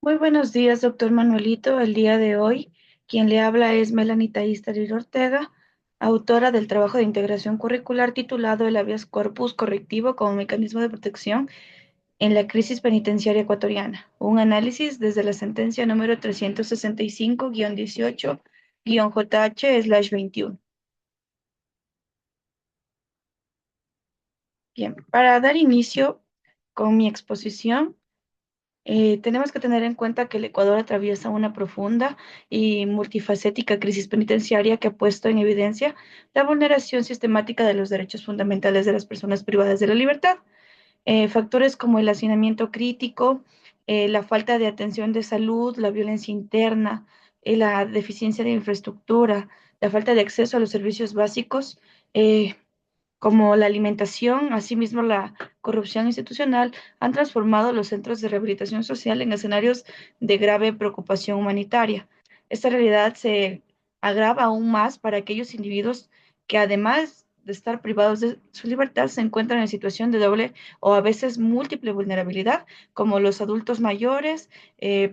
Muy buenos días, doctor Manuelito. El día de hoy, quien le habla es Melanie Taístarir Ortega, autora del trabajo de integración curricular titulado El habeas corpus correctivo como mecanismo de protección en la crisis penitenciaria ecuatoriana. Un análisis desde la sentencia número 365-18-JH/21. Bien, para dar inicio con mi exposición, tenemos que tener en cuenta que el Ecuador atraviesa una profunda y multifacética crisis penitenciaria que ha puesto en evidencia la vulneración sistemática de los derechos fundamentales de las personas privadas de la libertad. Factores como el hacinamiento crítico, la falta de atención de salud, la violencia interna, la deficiencia de infraestructura, la falta de acceso a los servicios básicos, eh, como la alimentación, asimismo la corrupción institucional, han transformado los centros de rehabilitación social en escenarios de grave preocupación humanitaria. Esta realidad se agrava aún más para aquellos individuos que, además de estar privados de su libertad, se encuentran en situación de doble o a veces múltiple vulnerabilidad, como los adultos mayores,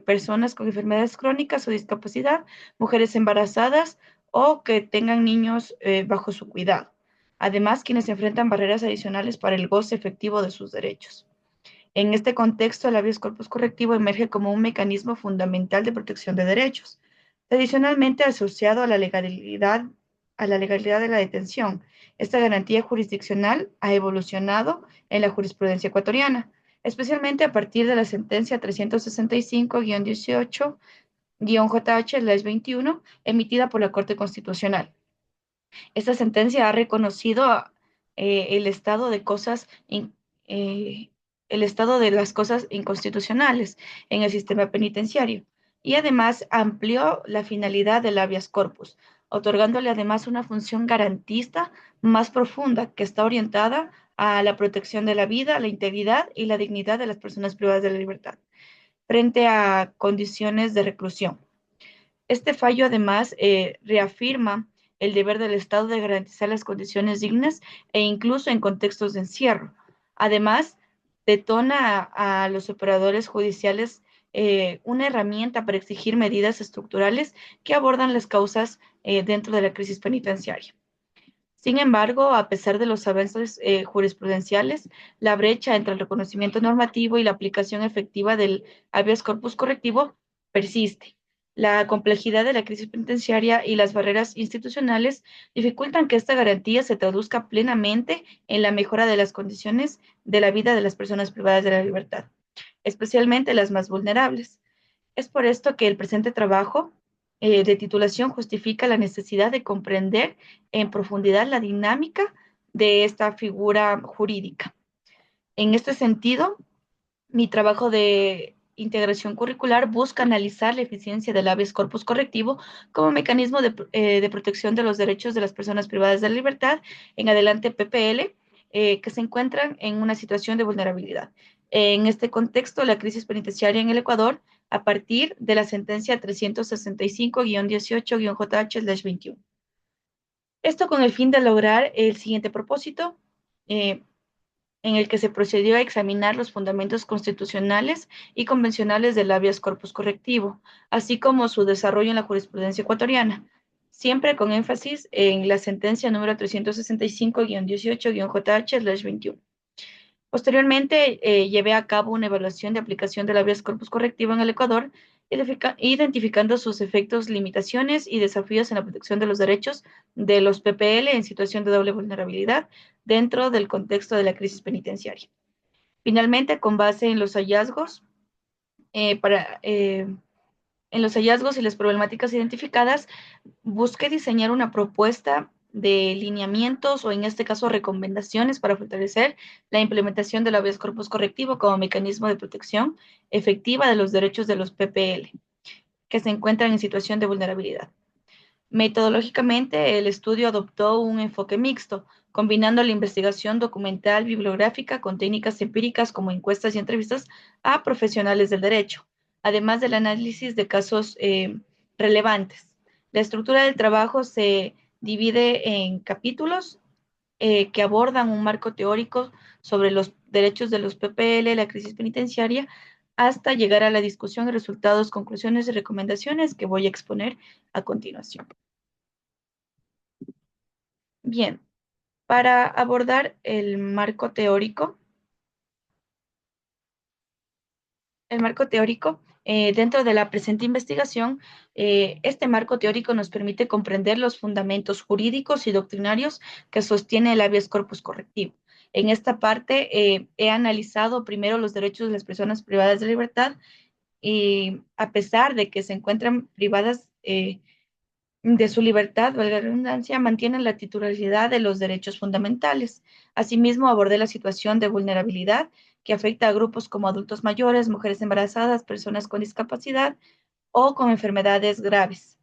personas con enfermedades crónicas o discapacidad, mujeres embarazadas o que tengan niños bajo su cuidado. Además, quienes enfrentan barreras adicionales para el goce efectivo de sus derechos. En este contexto, el habeas corpus correctivo emerge como un mecanismo fundamental de protección de derechos, tradicionalmente asociado a la legalidad de la detención. Esta garantía jurisdiccional ha evolucionado en la jurisprudencia ecuatoriana, especialmente a partir de la sentencia 365-18-JH/21 emitida por la Corte Constitucional. Esta sentencia ha reconocido el estado de cosas, eh, el estado de las cosas inconstitucionales en el sistema penitenciario y además amplió la finalidad del habeas corpus, otorgándole además una función garantista más profunda que está orientada a la protección de la vida, la integridad y la dignidad de las personas privadas de la libertad frente a condiciones de reclusión. Este fallo además reafirma el deber del Estado de garantizar las condiciones dignas e incluso en contextos de encierro. Además, detona a los operadores judiciales una herramienta para exigir medidas estructurales que abordan las causas dentro de la crisis penitenciaria. Sin embargo, a pesar de los avances jurisprudenciales, la brecha entre el reconocimiento normativo y la aplicación efectiva del habeas corpus correctivo persiste. La complejidad de la crisis penitenciaria y las barreras institucionales dificultan que esta garantía se traduzca plenamente en la mejora de las condiciones de la vida de las personas privadas de la libertad, especialmente las más vulnerables. Es por esto que el presente trabajo de titulación justifica la necesidad de comprender en profundidad la dinámica de esta figura jurídica. En este sentido, mi trabajo de integración curricular busca analizar la eficiencia del habeas corpus correctivo como mecanismo de protección de los derechos de las personas privadas de la libertad, en adelante PPL, que se encuentran en una situación de vulnerabilidad. En este contexto, la crisis penitenciaria en el Ecuador, a partir de la sentencia 365-18-JH/21. Esto con el fin de lograr el siguiente propósito, eh, en el que se procedió a examinar los fundamentos constitucionales y convencionales del habeas corpus correctivo, así como su desarrollo en la jurisprudencia ecuatoriana, siempre con énfasis en la sentencia número 365-18-JH/21. Posteriormente, llevé a cabo una evaluación de aplicación del habeas corpus correctivo en el Ecuador, identificando sus efectos, limitaciones y desafíos en la protección de los derechos de los PPL en situación de doble vulnerabilidad dentro del contexto de la crisis penitenciaria. Finalmente, con base en los hallazgos, eh, para, eh, en los hallazgos y las problemáticas identificadas, busqué diseñar una propuesta de lineamientos o en este caso recomendaciones para fortalecer la implementación del habeas corpus correctivo como mecanismo de protección efectiva de los derechos de los PPL que se encuentran en situación de vulnerabilidad. Metodológicamente, el estudio adoptó un enfoque mixto, combinando la investigación documental bibliográfica con técnicas empíricas como encuestas y entrevistas a profesionales del derecho, además del análisis de casos relevantes. La estructura del trabajo se divide en capítulos que abordan un marco teórico sobre los derechos de los PPL, la crisis penitenciaria, hasta llegar a la discusión de resultados, conclusiones y recomendaciones que voy a exponer a continuación. Bien, para abordar el marco teórico, dentro de la presente investigación, este marco teórico nos permite comprender los fundamentos jurídicos y doctrinarios que sostiene el habeas corpus correctivo. En esta parte he analizado primero los derechos de las personas privadas de libertad y a pesar de que se encuentran privadas de su libertad, valga la redundancia, mantienen la titularidad de los derechos fundamentales. Asimismo, abordé la situación de vulnerabilidad que afecta a grupos como adultos mayores, mujeres embarazadas, personas con discapacidad o con enfermedades graves.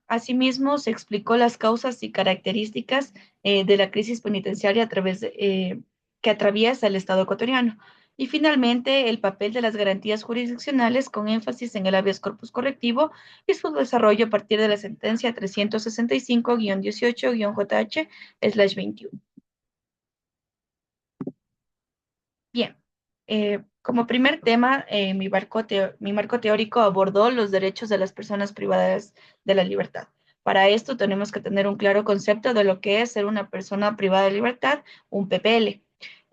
Asimismo, se explicó las causas y características de la crisis penitenciaria que atraviesa el Estado ecuatoriano. Y finalmente, el papel de las garantías jurisdiccionales con énfasis en el habeas corpus correctivo y su desarrollo a partir de la sentencia 365-18-JH/21. Bien, como primer tema, mi marco teórico abordó los derechos de las personas privadas de la libertad. Para esto tenemos que tener un claro concepto de lo que es ser una persona privada de libertad, un PPL.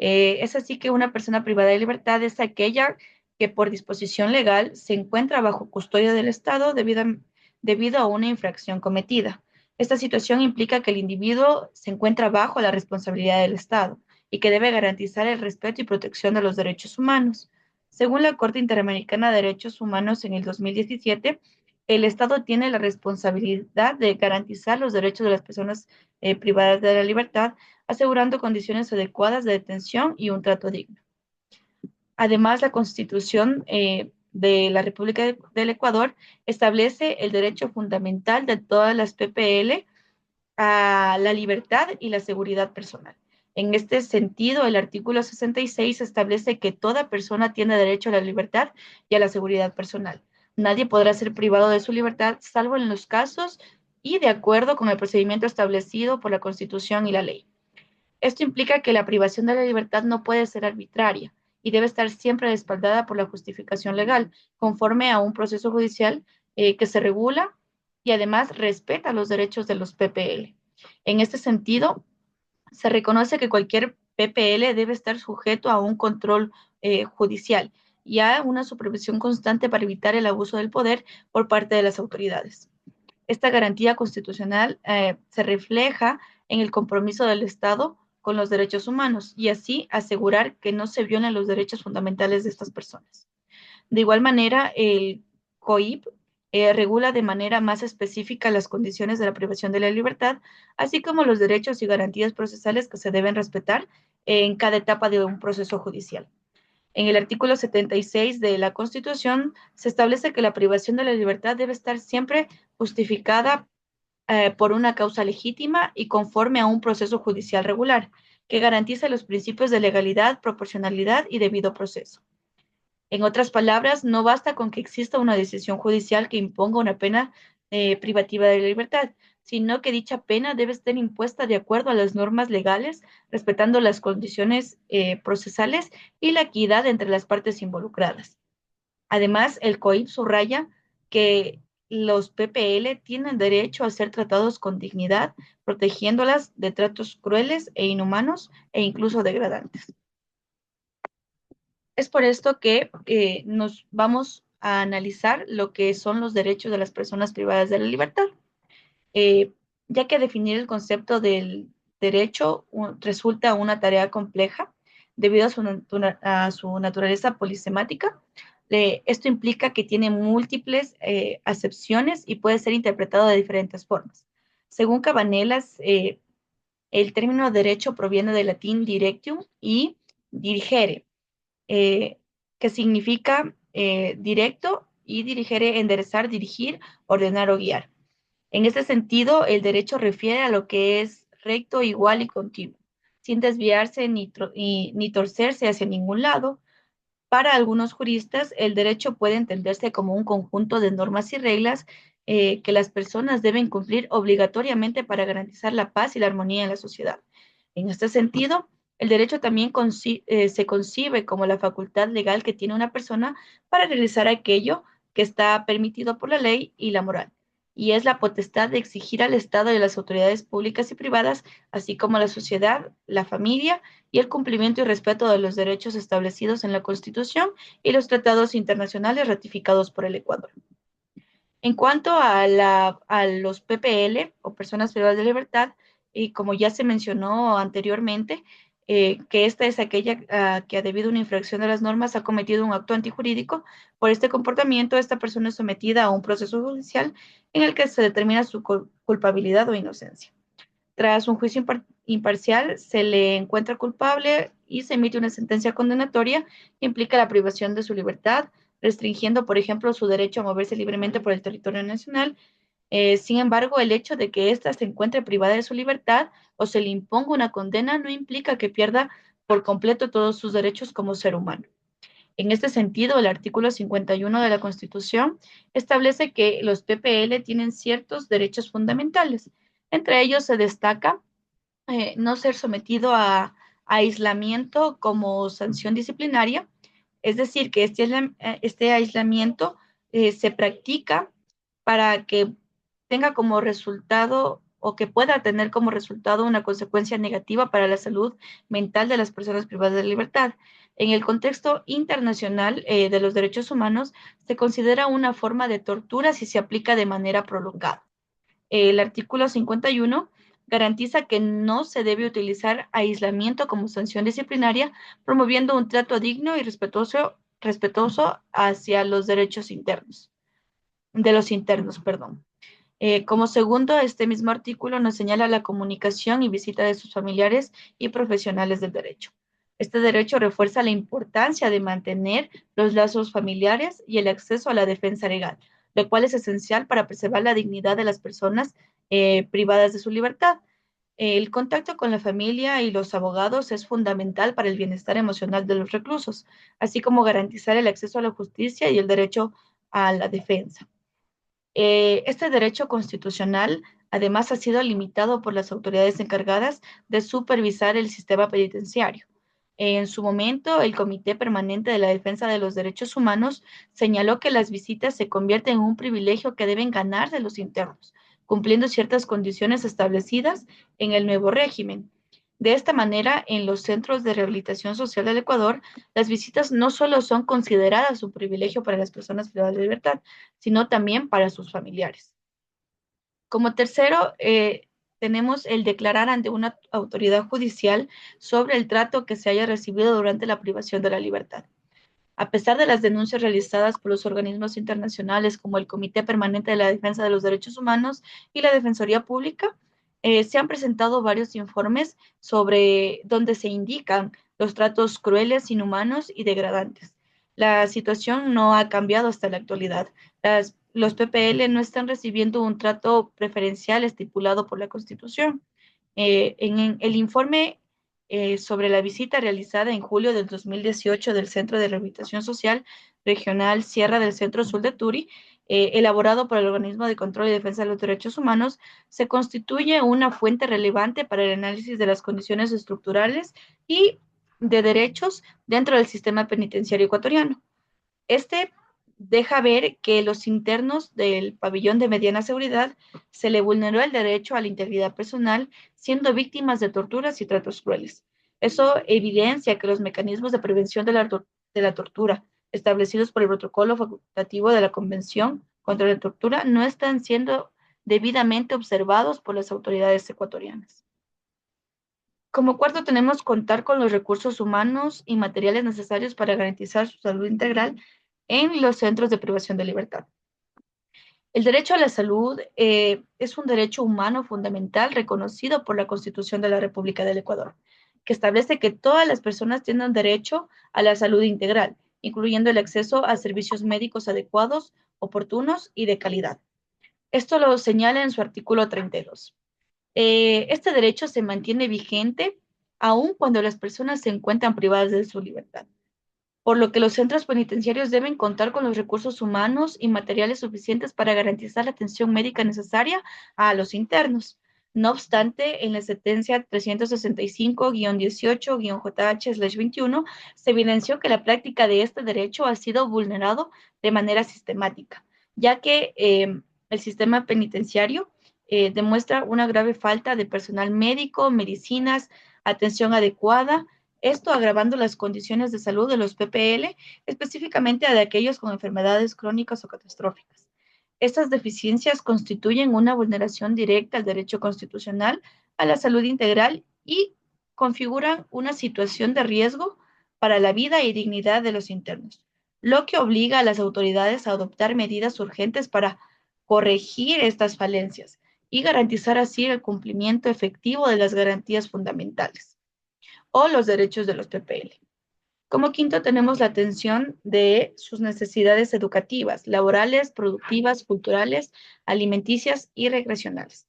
Es así que una persona privada de libertad es aquella que por disposición legal se encuentra bajo custodia del Estado debido a una infracción cometida. Esta situación implica que el individuo se encuentra bajo la responsabilidad del Estado y que debe garantizar el respeto y protección de los derechos humanos. Según la Corte Interamericana de Derechos Humanos en el 2017, el Estado tiene la responsabilidad de garantizar los derechos de las personas privadas de la libertad, asegurando condiciones adecuadas de detención y un trato digno. Además, la Constitución de la República del Ecuador establece el derecho fundamental de todas las PPL a la libertad y la seguridad personal. En este sentido, el artículo 66 establece que toda persona tiene derecho a la libertad y a la seguridad personal. Nadie podrá ser privado de su libertad, salvo en los casos y de acuerdo con el procedimiento establecido por la Constitución y la ley. Esto implica que la privación de la libertad no puede ser arbitraria y debe estar siempre respaldada por la justificación legal, conforme a un proceso judicial que se regula y además respeta los derechos de los PPL. En este sentido, se reconoce que cualquier PPL debe estar sujeto a un control judicial y a una supervisión constante para evitar el abuso del poder por parte de las autoridades. Esta garantía constitucional se refleja en el compromiso del Estado con los derechos humanos y así asegurar que no se violen los derechos fundamentales de estas personas. De igual manera, el COIP regula de manera más específica las condiciones de la privación de la libertad, así como los derechos y garantías procesales que se deben respetar en cada etapa de un proceso judicial. En el artículo 76 de la Constitución se establece que la privación de la libertad debe estar siempre justificada por una causa legítima y conforme a un proceso judicial regular, que garantiza los principios de legalidad, proporcionalidad y debido proceso. En otras palabras, no basta con que exista una decisión judicial que imponga una pena privativa de la libertad, sino que dicha pena debe estar impuesta de acuerdo a las normas legales, respetando las condiciones procesales y la equidad entre las partes involucradas. Además, el COIP subraya que los PPL tienen derecho a ser tratados con dignidad, protegiéndolas de tratos crueles e inhumanos e incluso degradantes. Es por esto que nos vamos a analizar lo que son los derechos de las personas privadas de la libertad, eh, ya que definir el concepto del derecho resulta una tarea compleja debido a su naturaleza polisemática. Esto implica que tiene múltiples acepciones y puede ser interpretado de diferentes formas. Según Cabanelas, el término derecho proviene del latín directium y dirigere, eh, que significa directo, y dirigere, enderezar, dirigir, ordenar o guiar. En este sentido, el derecho refiere a lo que es recto, igual y continuo, sin desviarse ni torcerse hacia ningún lado. Para algunos juristas, el derecho puede entenderse como un conjunto de normas y reglas que las personas deben cumplir obligatoriamente para garantizar la paz y la armonía en la sociedad. En este sentido, El derecho también se concibe como la facultad legal que tiene una persona para realizar aquello que está permitido por la ley y la moral, y es la potestad de exigir al Estado y a las autoridades públicas y privadas, así como a la sociedad, la familia y el cumplimiento y respeto de los derechos establecidos en la Constitución y los tratados internacionales ratificados por el Ecuador. En cuanto a los PPL o personas privadas de libertad, y como ya se mencionó anteriormente, que esta es aquella que debido a una infracción de las normas ha cometido un acto antijurídico. Por este comportamiento, esta persona es sometida a un proceso judicial en el que se determina su culpabilidad o inocencia. Tras un juicio imparcial, se le encuentra culpable y se emite una sentencia condenatoria que implica la privación de su libertad, restringiendo, por ejemplo, su derecho a moverse libremente por el territorio nacional. Sin embargo, el hecho de que ésta se encuentre privada de su libertad o se le imponga una condena no implica que pierda por completo todos sus derechos como ser humano. En este sentido, el artículo 51 de la Constitución establece que los PPL tienen ciertos derechos fundamentales. Entre ellos se destaca no ser sometido a aislamiento como sanción disciplinaria, es decir, que este aislamiento se practica para que tenga como resultado o que pueda tener como resultado una consecuencia negativa para la salud mental de las personas privadas de libertad. En el contexto internacional de los derechos humanos, se considera una forma de tortura si se aplica de manera prolongada. El artículo 51 garantiza que no se debe utilizar aislamiento como sanción disciplinaria, promoviendo un trato digno y respetuoso hacia los derechos internos, de los internos, perdón. Como segundo, este mismo artículo nos señala la comunicación y visita de sus familiares y profesionales del derecho. Este derecho refuerza la importancia de mantener los lazos familiares y el acceso a la defensa legal, lo cual es esencial para preservar la dignidad de las personas privadas de su libertad. El contacto con la familia y los abogados es fundamental para el bienestar emocional de los reclusos, así como garantizar el acceso a la justicia y el derecho a la defensa. Este derecho constitucional además ha sido limitado por las autoridades encargadas de supervisar el sistema penitenciario. En su momento, el Comité Permanente de la Defensa de los Derechos Humanos señaló que las visitas se convierten en un privilegio que deben ganar de los internos, cumpliendo ciertas condiciones establecidas en el nuevo régimen. De esta manera, en los centros de rehabilitación social del Ecuador, las visitas no solo son consideradas un privilegio para las personas privadas de libertad, sino también para sus familiares. Como tercero, tenemos el declarar ante una autoridad judicial sobre el trato que se haya recibido durante la privación de la libertad. A pesar de las denuncias realizadas por los organismos internacionales como el Comité Permanente de la Defensa de los Derechos Humanos y la Defensoría Pública, se han presentado varios informes sobre donde se indican los tratos crueles, inhumanos y degradantes. La situación no ha cambiado hasta la actualidad. Los PPL no están recibiendo un trato preferencial estipulado por la Constitución. En el informe sobre la visita realizada en julio del 2018 del Centro de Rehabilitación Social Regional Sierra del Centro Sur de Turi, elaborado por el Organismo de Control y Defensa de los Derechos Humanos, se constituye una fuente relevante para el análisis de las condiciones estructurales y de derechos dentro del sistema penitenciario ecuatoriano. Este deja ver que los internos del pabellón de mediana seguridad se le vulneró el derecho a la integridad personal, siendo víctimas de torturas y tratos crueles. Eso evidencia que los mecanismos de prevención de la tortura establecidos por el protocolo facultativo de la Convención contra la Tortura no están siendo debidamente observados por las autoridades ecuatorianas. Como cuarto, tenemos contar con los recursos humanos y materiales necesarios para garantizar su salud integral en los centros de privación de libertad. El derecho a la salud es un derecho humano fundamental reconocido por la Constitución de la República del Ecuador, que establece que todas las personas tienen derecho a la salud integral, incluyendo el acceso a servicios médicos adecuados, oportunos y de calidad. Esto lo señala en su artículo 32. Este derecho se mantiene vigente aun cuando las personas se encuentran privadas de su libertad, por lo que los centros penitenciarios deben contar con los recursos humanos y materiales suficientes para garantizar la atención médica necesaria a los internos. No obstante, en la sentencia 365-18-JH/21 se evidenció que la práctica de este derecho ha sido vulnerado de manera sistemática, ya que el sistema penitenciario demuestra una grave falta de personal médico, medicinas, atención adecuada, esto agravando las condiciones de salud de los PPL, específicamente de aquellos con enfermedades crónicas o catastróficas. Estas deficiencias constituyen una vulneración directa al derecho constitucional a la salud integral y configuran una situación de riesgo para la vida y dignidad de los internos, lo que obliga a las autoridades a adoptar medidas urgentes para corregir estas falencias y garantizar así el cumplimiento efectivo de las garantías fundamentales o los derechos de los PPL. Como quinto, tenemos la atención de sus necesidades educativas, laborales, productivas, culturales, alimenticias y recreacionales.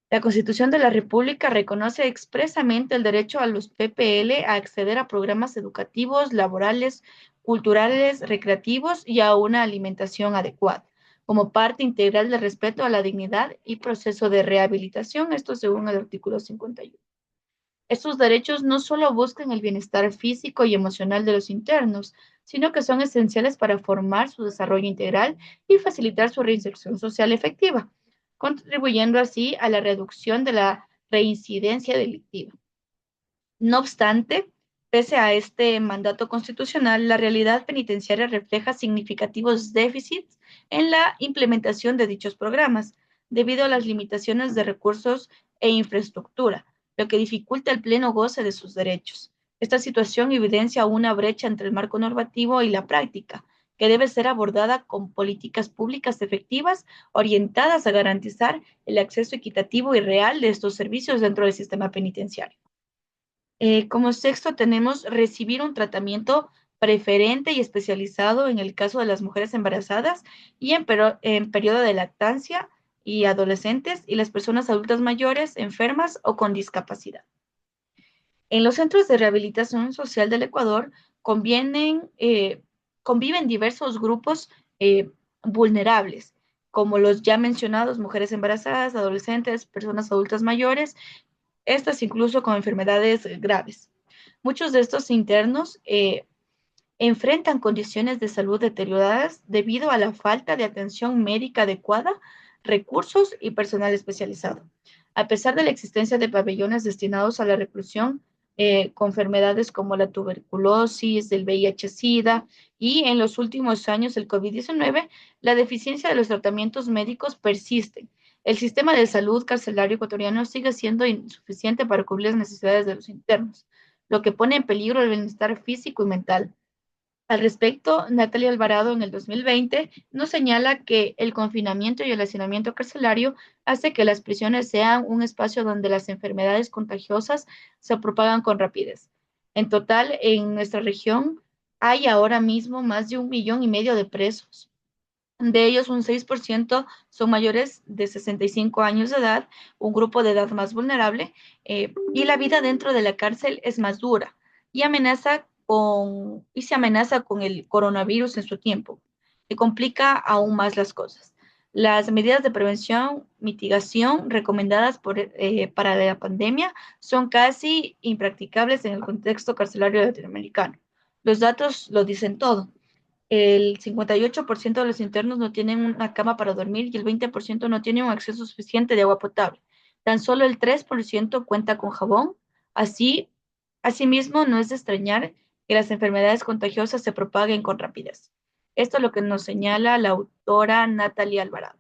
La Constitución de la República reconoce expresamente el derecho a los PPL a acceder a programas educativos, laborales, culturales, recreativos y a una alimentación adecuada, como parte integral del respeto a la dignidad y proceso de rehabilitación, esto según el artículo 51. Estos derechos no solo buscan el bienestar físico y emocional de los internos, sino que son esenciales para formar su desarrollo integral y facilitar su reinserción social efectiva, contribuyendo así a la reducción de la reincidencia delictiva. No obstante, pese a este mandato constitucional, la realidad penitenciaria refleja significativos déficits en la implementación de dichos programas, debido a las limitaciones de recursos e infraestructura, lo que dificulta el pleno goce de sus derechos. Esta situación evidencia una brecha entre el marco normativo y la práctica, que debe ser abordada con políticas públicas efectivas orientadas a garantizar el acceso equitativo y real de estos servicios dentro del sistema penitenciario. Como sexto tenemos recibir un tratamiento preferente y especializado en el caso de las mujeres embarazadas y en periodo de lactancia y adolescentes y las personas adultas mayores, enfermas o con discapacidad. En los centros de rehabilitación social del Ecuador conviven diversos grupos vulnerables, como los ya mencionados, mujeres embarazadas, adolescentes, personas adultas mayores, estas incluso con enfermedades graves. Muchos de estos internos enfrentan condiciones de salud deterioradas debido a la falta de atención médica adecuada, recursos y personal especializado. A pesar de la existencia de pabellones destinados a la reclusión con enfermedades como la tuberculosis, el VIH-Sida y en los últimos años el COVID-19, la deficiencia de los tratamientos médicos persiste. El sistema de salud carcelario ecuatoriano sigue siendo insuficiente para cubrir las necesidades de los internos, lo que pone en peligro el bienestar físico y mental. Al respecto, Natalia Alvarado en el 2020 nos señala que el confinamiento y el hacinamiento carcelario hace que las prisiones sean un espacio donde las enfermedades contagiosas se propagan con rapidez. En total, en nuestra región hay ahora mismo más de 1,5 millones de presos. De ellos, un 6% son mayores de 65 años de edad, un grupo de edad más vulnerable, y la vida dentro de la cárcel es más dura y se amenaza con el coronavirus en su tiempo, que complica aún más las cosas. Las medidas de prevención, mitigación recomendadas para la pandemia son casi impracticables en el contexto carcelario latinoamericano. Los datos lo dicen todo. El 58% de los internos no tienen una cama para dormir y el 20% no tiene un acceso suficiente de agua potable. Tan solo el 3% cuenta con jabón. Así, asimismo, no es de extrañar que las enfermedades contagiosas se propaguen con rapidez. Esto es lo que nos señala la autora Natalia Alvarado.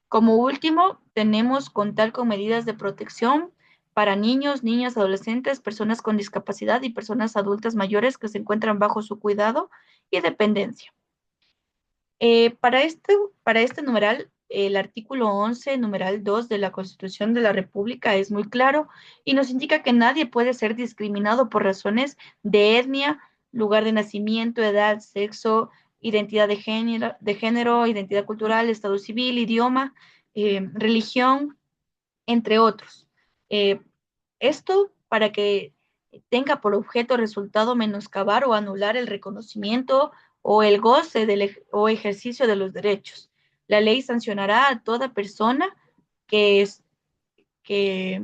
Como último, tenemos contar con medidas de protección para niños, niñas, adolescentes, personas con discapacidad y personas adultas mayores que se encuentran bajo su cuidado y dependencia. Para este numeral, el artículo 11, numeral 2 de la Constitución de la República es muy claro y nos indica que nadie puede ser discriminado por razones de etnia, lugar de nacimiento, edad, sexo, identidad de género, identidad cultural, estado civil, idioma, religión, entre otros. Eh, Esto para que tenga por objeto resultado menoscabar o anular el reconocimiento o el goce o ejercicio de los derechos. La ley sancionará a toda persona que que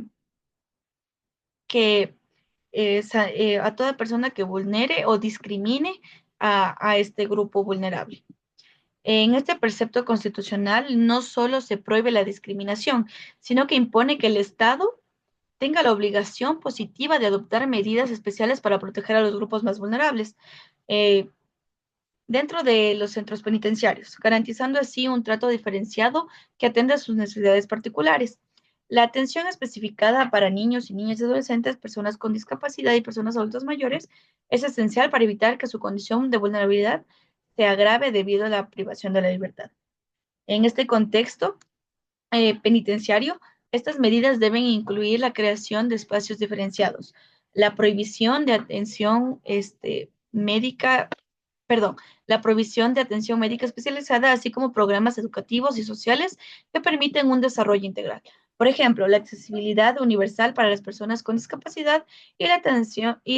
a toda persona que vulnere o discrimine a este grupo vulnerable. En este precepto constitucional no solo se prohíbe la discriminación, sino que impone que el Estado tenga la obligación positiva de adoptar medidas especiales para proteger a los grupos más vulnerables eh, dentro de los centros penitenciarios, garantizando así un trato diferenciado que atienda a sus necesidades particulares. La atención especificada para niños y niñas y adolescentes, personas con discapacidad y personas adultas mayores es esencial para evitar que su condición de vulnerabilidad se agrave debido a la privación de la libertad. En este contexto, penitenciario, estas medidas deben incluir la creación de espacios diferenciados, la prohibición de atención médica, perdón, la provisión de atención médica especializada, así como programas educativos y sociales que permiten un desarrollo integral. Por ejemplo, la accesibilidad universal para las personas con discapacidad y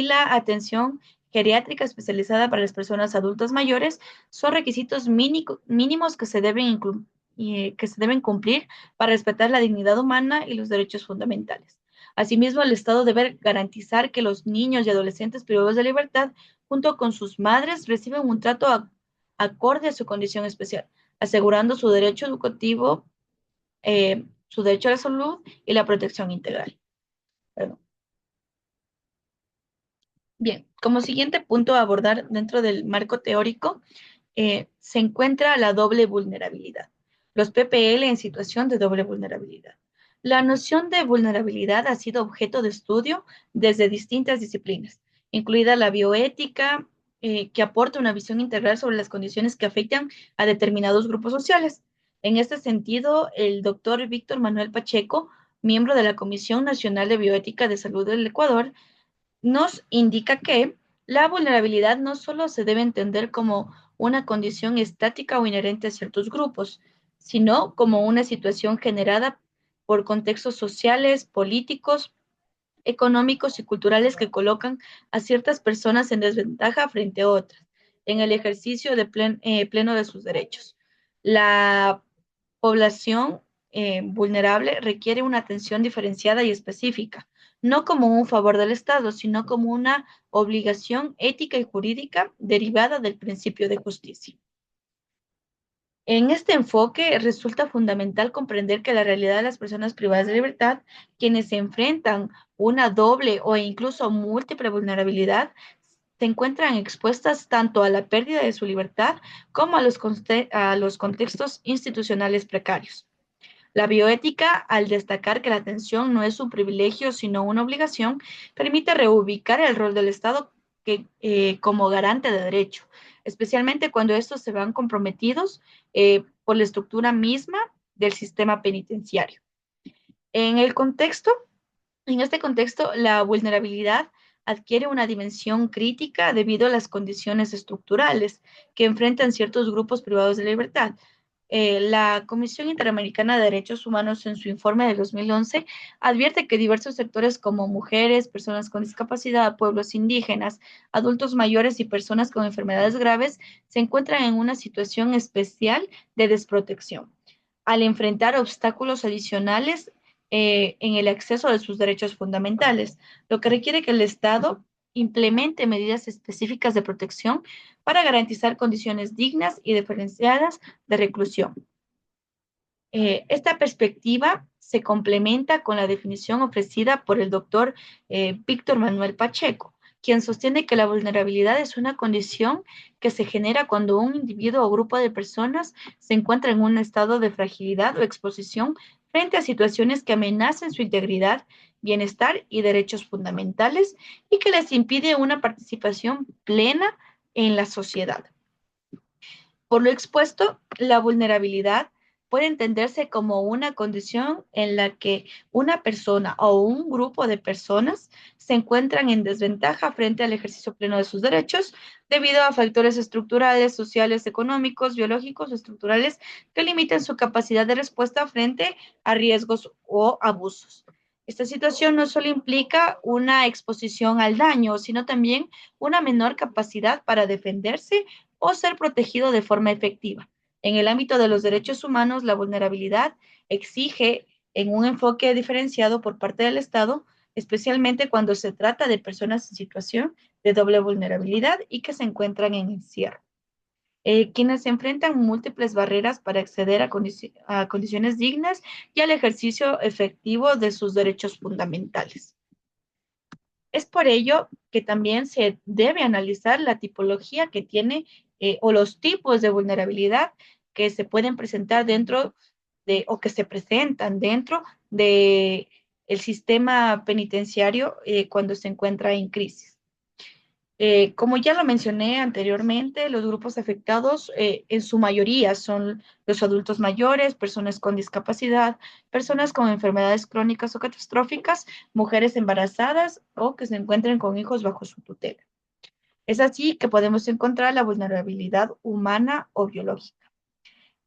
la atención geriátrica especializada para las personas adultas mayores son requisitos mínimos que se deben que se deben cumplir para respetar la dignidad humana y los derechos fundamentales. Asimismo, el Estado debe garantizar que los niños y adolescentes privados de libertad, junto con sus madres, reciben un trato acorde a su condición especial, asegurando su derecho educativo, su derecho a la salud y la protección integral. Perdón. Bien, como siguiente punto a abordar dentro del marco teórico, se encuentra la doble vulnerabilidad. Los PPL en situación de doble vulnerabilidad. La noción de vulnerabilidad ha sido objeto de estudio desde distintas disciplinas, incluida la bioética, que aporta una visión integral sobre las condiciones que afectan a determinados grupos sociales. En este sentido, el doctor Víctor Manuel Pacheco, miembro de la Comisión Nacional de Bioética de Salud del Ecuador, nos indica que la vulnerabilidad no solo se debe entender como una condición estática o inherente a ciertos grupos, sino como una situación generada por contextos sociales, políticos, económicos y culturales que colocan a ciertas personas en desventaja frente a otras en el ejercicio pleno de sus derechos. La población vulnerable requiere una atención diferenciada y específica, no como un favor del Estado, sino como una obligación ética y jurídica derivada del principio de justicia. En este enfoque resulta fundamental comprender que la realidad de las personas privadas de libertad, quienes se enfrentan una doble o incluso múltiple vulnerabilidad, se encuentran expuestas tanto a la pérdida de su libertad como a los contextos institucionales precarios. La bioética, al destacar que la atención no es un privilegio, sino una obligación, permite reubicar el rol del Estado como garante de derecho, especialmente cuando estos se van comprometidos por la estructura misma del sistema penitenciario. En el contexto en este contexto, la vulnerabilidad adquiere una dimensión crítica debido a las condiciones estructurales que enfrentan ciertos grupos privados de libertad. La Comisión Interamericana de Derechos Humanos en su informe de 2011 advierte que diversos sectores como mujeres, personas con discapacidad, pueblos indígenas, adultos mayores y personas con enfermedades graves se encuentran en una situación especial de desprotección al enfrentar obstáculos adicionales en el acceso de sus derechos fundamentales, lo que requiere que el Estado implemente medidas específicas de protección para garantizar condiciones dignas y diferenciadas de reclusión. Esta perspectiva se complementa con la definición ofrecida por el doctor Víctor Manuel Pacheco, quien sostiene que la vulnerabilidad es una condición que se genera cuando un individuo o grupo de personas se encuentra en un estado de fragilidad o exposición frente a situaciones que amenazan su integridad, bienestar y derechos fundamentales y que les impide una participación plena en la sociedad. Por lo expuesto, la vulnerabilidad puede entenderse como una condición en la que una persona o un grupo de personas se encuentran en desventaja frente al ejercicio pleno de sus derechos debido a factores estructurales, sociales, económicos, biológicos o estructurales que limitan su capacidad de respuesta frente a riesgos o abusos. Esta situación no solo implica una exposición al daño, sino también una menor capacidad para defenderse o ser protegido de forma efectiva. En el ámbito de los derechos humanos, la vulnerabilidad exige en un enfoque diferenciado por parte del Estado, especialmente cuando se trata de personas en situación de doble vulnerabilidad y que se encuentran en encierro. Quienes enfrentan múltiples barreras para acceder a condiciones dignas y al ejercicio efectivo de sus derechos fundamentales. Es por ello que también se debe analizar la tipología que tiene o los tipos de vulnerabilidad que se pueden presentar dentro de o que se presentan dentro de el sistema penitenciario cuando se encuentra en crisis. Como ya lo mencioné anteriormente, los grupos afectados en su mayoría son los adultos mayores, personas con discapacidad, personas con enfermedades crónicas o catastróficas, mujeres embarazadas o que se encuentren con hijos bajo su tutela. Es así que podemos encontrar la vulnerabilidad humana o biológica.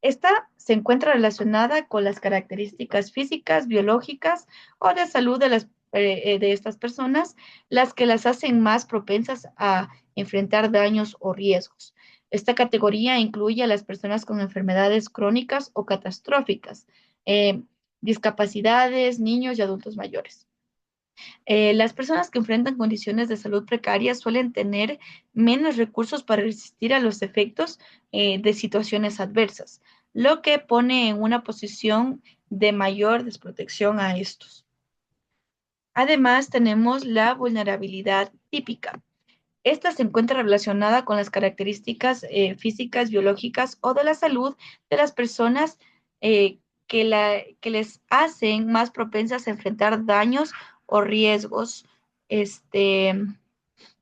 Esta se encuentra relacionada con las características físicas, biológicas o de salud de estas personas, las que las hacen más propensas a enfrentar daños o riesgos. Esta categoría incluye a las personas con enfermedades crónicas o catastróficas, eh, discapacidades, niños y adultos mayores. Las personas que enfrentan condiciones de salud precarias suelen tener menos recursos para resistir a los efectos de situaciones adversas, lo que pone en una posición de mayor desprotección a estos. Además, tenemos la vulnerabilidad típica. Esta se encuentra relacionada con las características físicas, biológicas o de la salud de las personas que les hacen más propensas a enfrentar daños o riesgos este,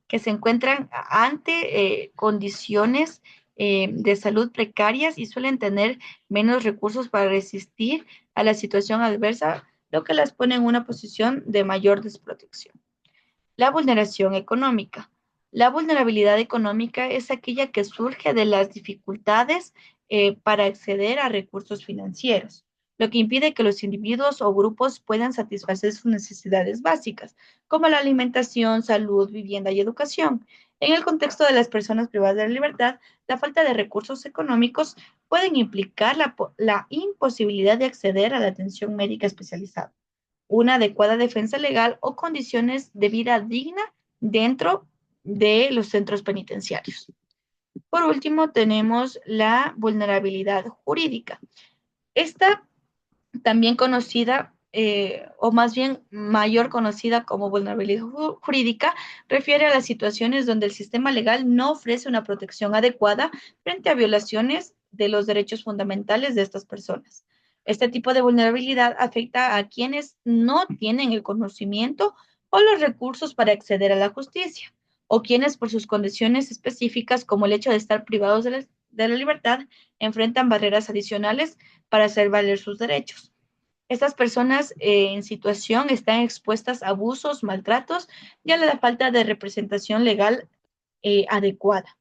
que se encuentran ante condiciones de salud precarias y suelen tener menos recursos para resistir a la situación adversa, lo que las pone en una posición de mayor desprotección. La vulneración económica. La vulnerabilidad económica es aquella que surge de las dificultades para acceder a recursos financieros, lo que impide que los individuos o grupos puedan satisfacer sus necesidades básicas, como la alimentación, salud, vivienda y educación. En el contexto de las personas privadas de la libertad, la falta de recursos económicos pueden implicar la imposibilidad de acceder a la atención médica especializada, una adecuada defensa legal o condiciones de vida digna dentro de los centros penitenciarios. Por último, tenemos la vulnerabilidad jurídica. Esta también conocida, o más bien mayor conocida como vulnerabilidad jurídica, refiere a las situaciones donde el sistema legal no ofrece una protección adecuada frente a violaciones de los derechos fundamentales de estas personas. Este tipo de vulnerabilidad afecta a quienes no tienen el conocimiento o los recursos para acceder a la justicia, o quienes por sus condiciones específicas, como el hecho de estar privados de la libertad, enfrentan barreras adicionales para hacer valer sus derechos. Estas personas en situación están expuestas a abusos, maltratos y a la falta de representación legal adecuada.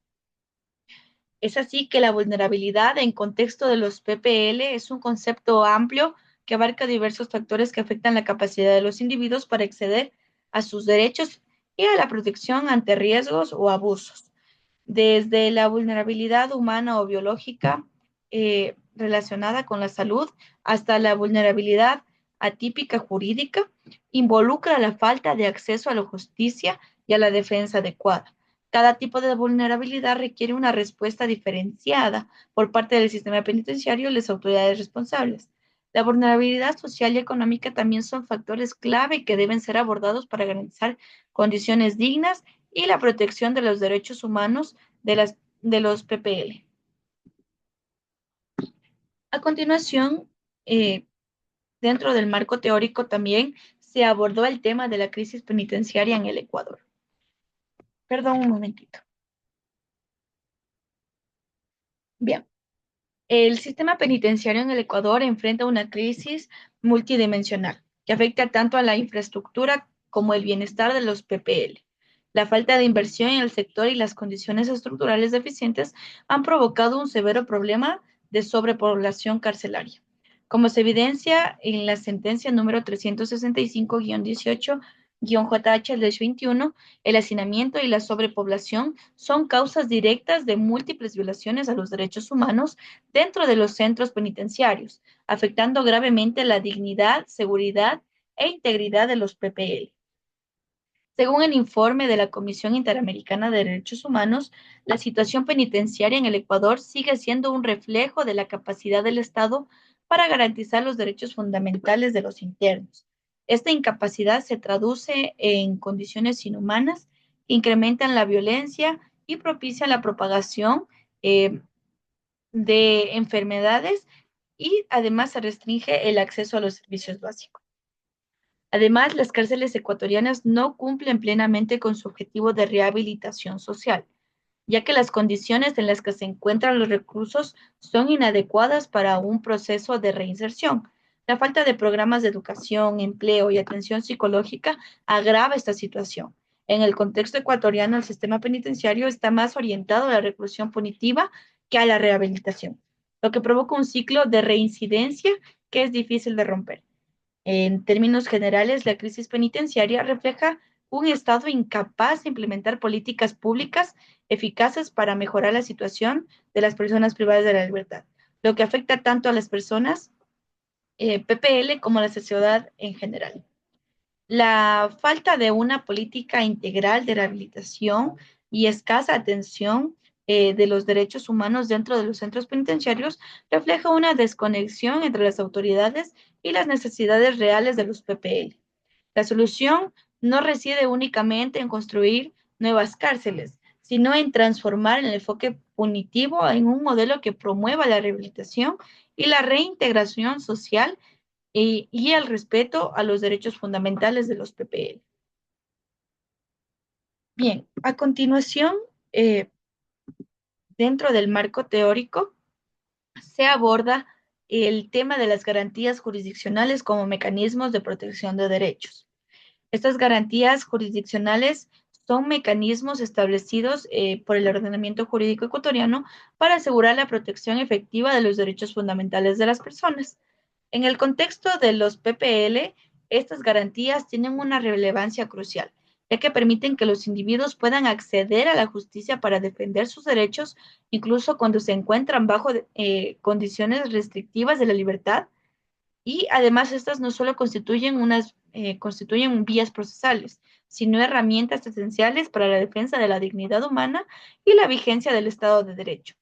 Es así que la vulnerabilidad en contexto de los PPL es un concepto amplio que abarca diversos factores que afectan la capacidad de los individuos para acceder a sus derechos y a la protección ante riesgos o abusos, desde la vulnerabilidad humana o biológica relacionada con la salud hasta la vulnerabilidad atípica jurídica, involucra la falta de acceso a la justicia y a la defensa adecuada. Cada tipo de vulnerabilidad requiere una respuesta diferenciada por parte del sistema penitenciario y las autoridades responsables. La vulnerabilidad social y económica también son factores clave que deben ser abordados para garantizar condiciones dignas y la protección de los derechos humanos de los PPL. A continuación, eh, dentro del marco teórico también se abordó el tema de la crisis penitenciaria en el Ecuador. Perdón un momentito. Bien, el sistema penitenciario en el Ecuador enfrenta una crisis multidimensional que afecta tanto a la infraestructura como el bienestar de los PPL. La falta de inversión en el sector y las condiciones estructurales deficientes han provocado un severo problema de sobrepoblación carcelaria. Como se evidencia en la sentencia número 365-18 JH-21, el hacinamiento y la sobrepoblación son causas directas de múltiples violaciones a los derechos humanos dentro de los centros penitenciarios, afectando gravemente la dignidad, seguridad e integridad de los PPL. Según el informe de la Comisión Interamericana de Derechos Humanos, la situación penitenciaria en el Ecuador sigue siendo un reflejo de la capacidad del Estado para garantizar los derechos fundamentales de los internos. Esta incapacidad se traduce en condiciones inhumanas que incrementan la violencia y propician la propagación eh, de enfermedades y además se restringe el acceso a los servicios básicos. Además, las cárceles ecuatorianas no cumplen plenamente con su objetivo de rehabilitación social, ya que las condiciones en las que se encuentran los reclusos son inadecuadas para un proceso de reinserción. La falta de programas de educación, empleo y atención psicológica agrava esta situación. En el contexto ecuatoriano, el sistema penitenciario está más orientado a la reclusión punitiva que a la rehabilitación, lo que provoca un ciclo de reincidencia que es difícil de romper. En términos generales, la crisis penitenciaria refleja un Estado incapaz de implementar políticas públicas eficaces para mejorar la situación de las personas privadas de la libertad, lo que afecta tanto a las personas PPL como a la sociedad en general. La falta de una política integral de rehabilitación y escasa atención de los derechos humanos dentro de los centros penitenciarios refleja una desconexión entre las autoridades y las necesidades reales de los PPL. La solución no reside únicamente en construir nuevas cárceles, sino en transformar el enfoque punitivo en un modelo que promueva la rehabilitación y la reintegración social y el respeto a los derechos fundamentales de los PPL. Bien, a continuación, eh, dentro del marco teórico, se aborda el tema de las garantías jurisdiccionales como mecanismos de protección de derechos. Estas garantías jurisdiccionales son mecanismos establecidos por el ordenamiento jurídico ecuatoriano para asegurar la protección efectiva de los derechos fundamentales de las personas. En el contexto de los PPL, estas garantías tienen una relevancia crucial, ya que permiten que los individuos puedan acceder a la justicia para defender sus derechos, incluso cuando se encuentran bajo condiciones restrictivas de la libertad. Y además estas no solo constituyen vías procesales, sino herramientas esenciales para la defensa de la dignidad humana y la vigencia del Estado de Derecho.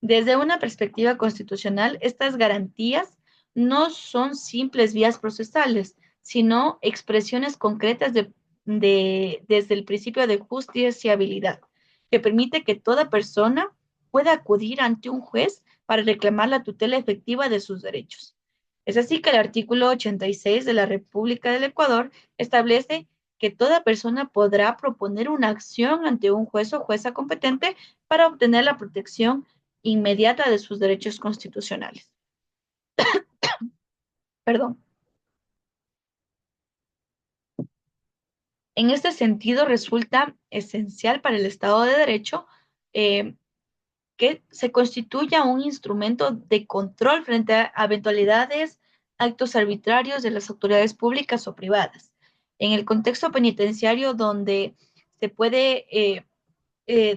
Desde una perspectiva constitucional, estas garantías no son simples vías procesales, sino expresiones concretas desde el principio de justiciabilidad, que permite que toda persona pueda acudir ante un juez para reclamar la tutela efectiva de sus derechos. Es así que el artículo 86 de la República del Ecuador establece que toda persona podrá proponer una acción ante un juez o jueza competente para obtener la protección inmediata de sus derechos constitucionales. Perdón. En este sentido, resulta esencial para el Estado de Derecho eh, que se constituya un instrumento de control frente a eventualidades, actos arbitrarios de las autoridades públicas o privadas. En el contexto penitenciario donde se puede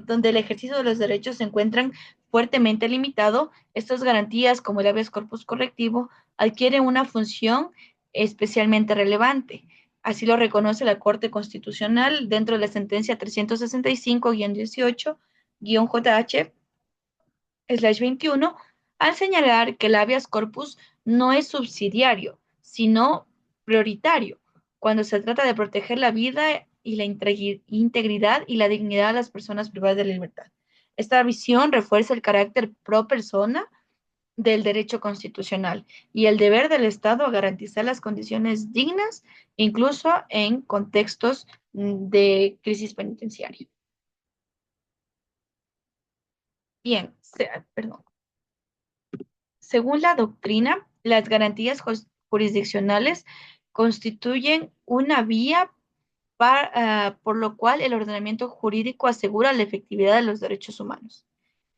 donde el ejercicio de los derechos se encuentran fuertemente limitado, estas garantías, como el habeas corpus correctivo, adquieren una función especialmente relevante. Así lo reconoce la Corte Constitucional dentro de la sentencia 365-18-JH/21, al señalar que el habeas corpus no es subsidiario, sino prioritario, cuando se trata de proteger la vida y la integridad y la dignidad de las personas privadas de la libertad. Esta visión refuerza el carácter pro persona del derecho constitucional y el deber del Estado a garantizar las condiciones dignas, incluso en contextos de crisis penitenciaria. Bien, perdón. Según la doctrina, las garantías jurisdiccionales constituyen una vía por lo cual el ordenamiento jurídico asegura la efectividad de los derechos humanos.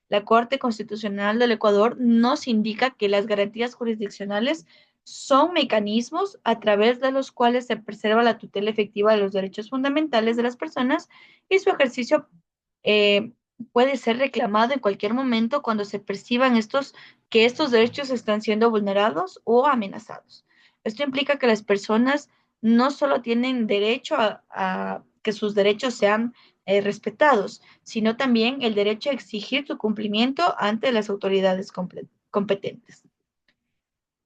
La Corte Constitucional del Ecuador nos indica que las garantías jurisdiccionales Son mecanismos a través de los cuales se preserva la tutela efectiva de los derechos fundamentales de las personas y su ejercicio eh, puede ser reclamado en cualquier momento cuando se perciban que estos derechos están siendo vulnerados o amenazados. Esto implica que las personas no solo tienen derecho a que sus derechos sean respetados, sino también el derecho a exigir su cumplimiento ante las autoridades competentes.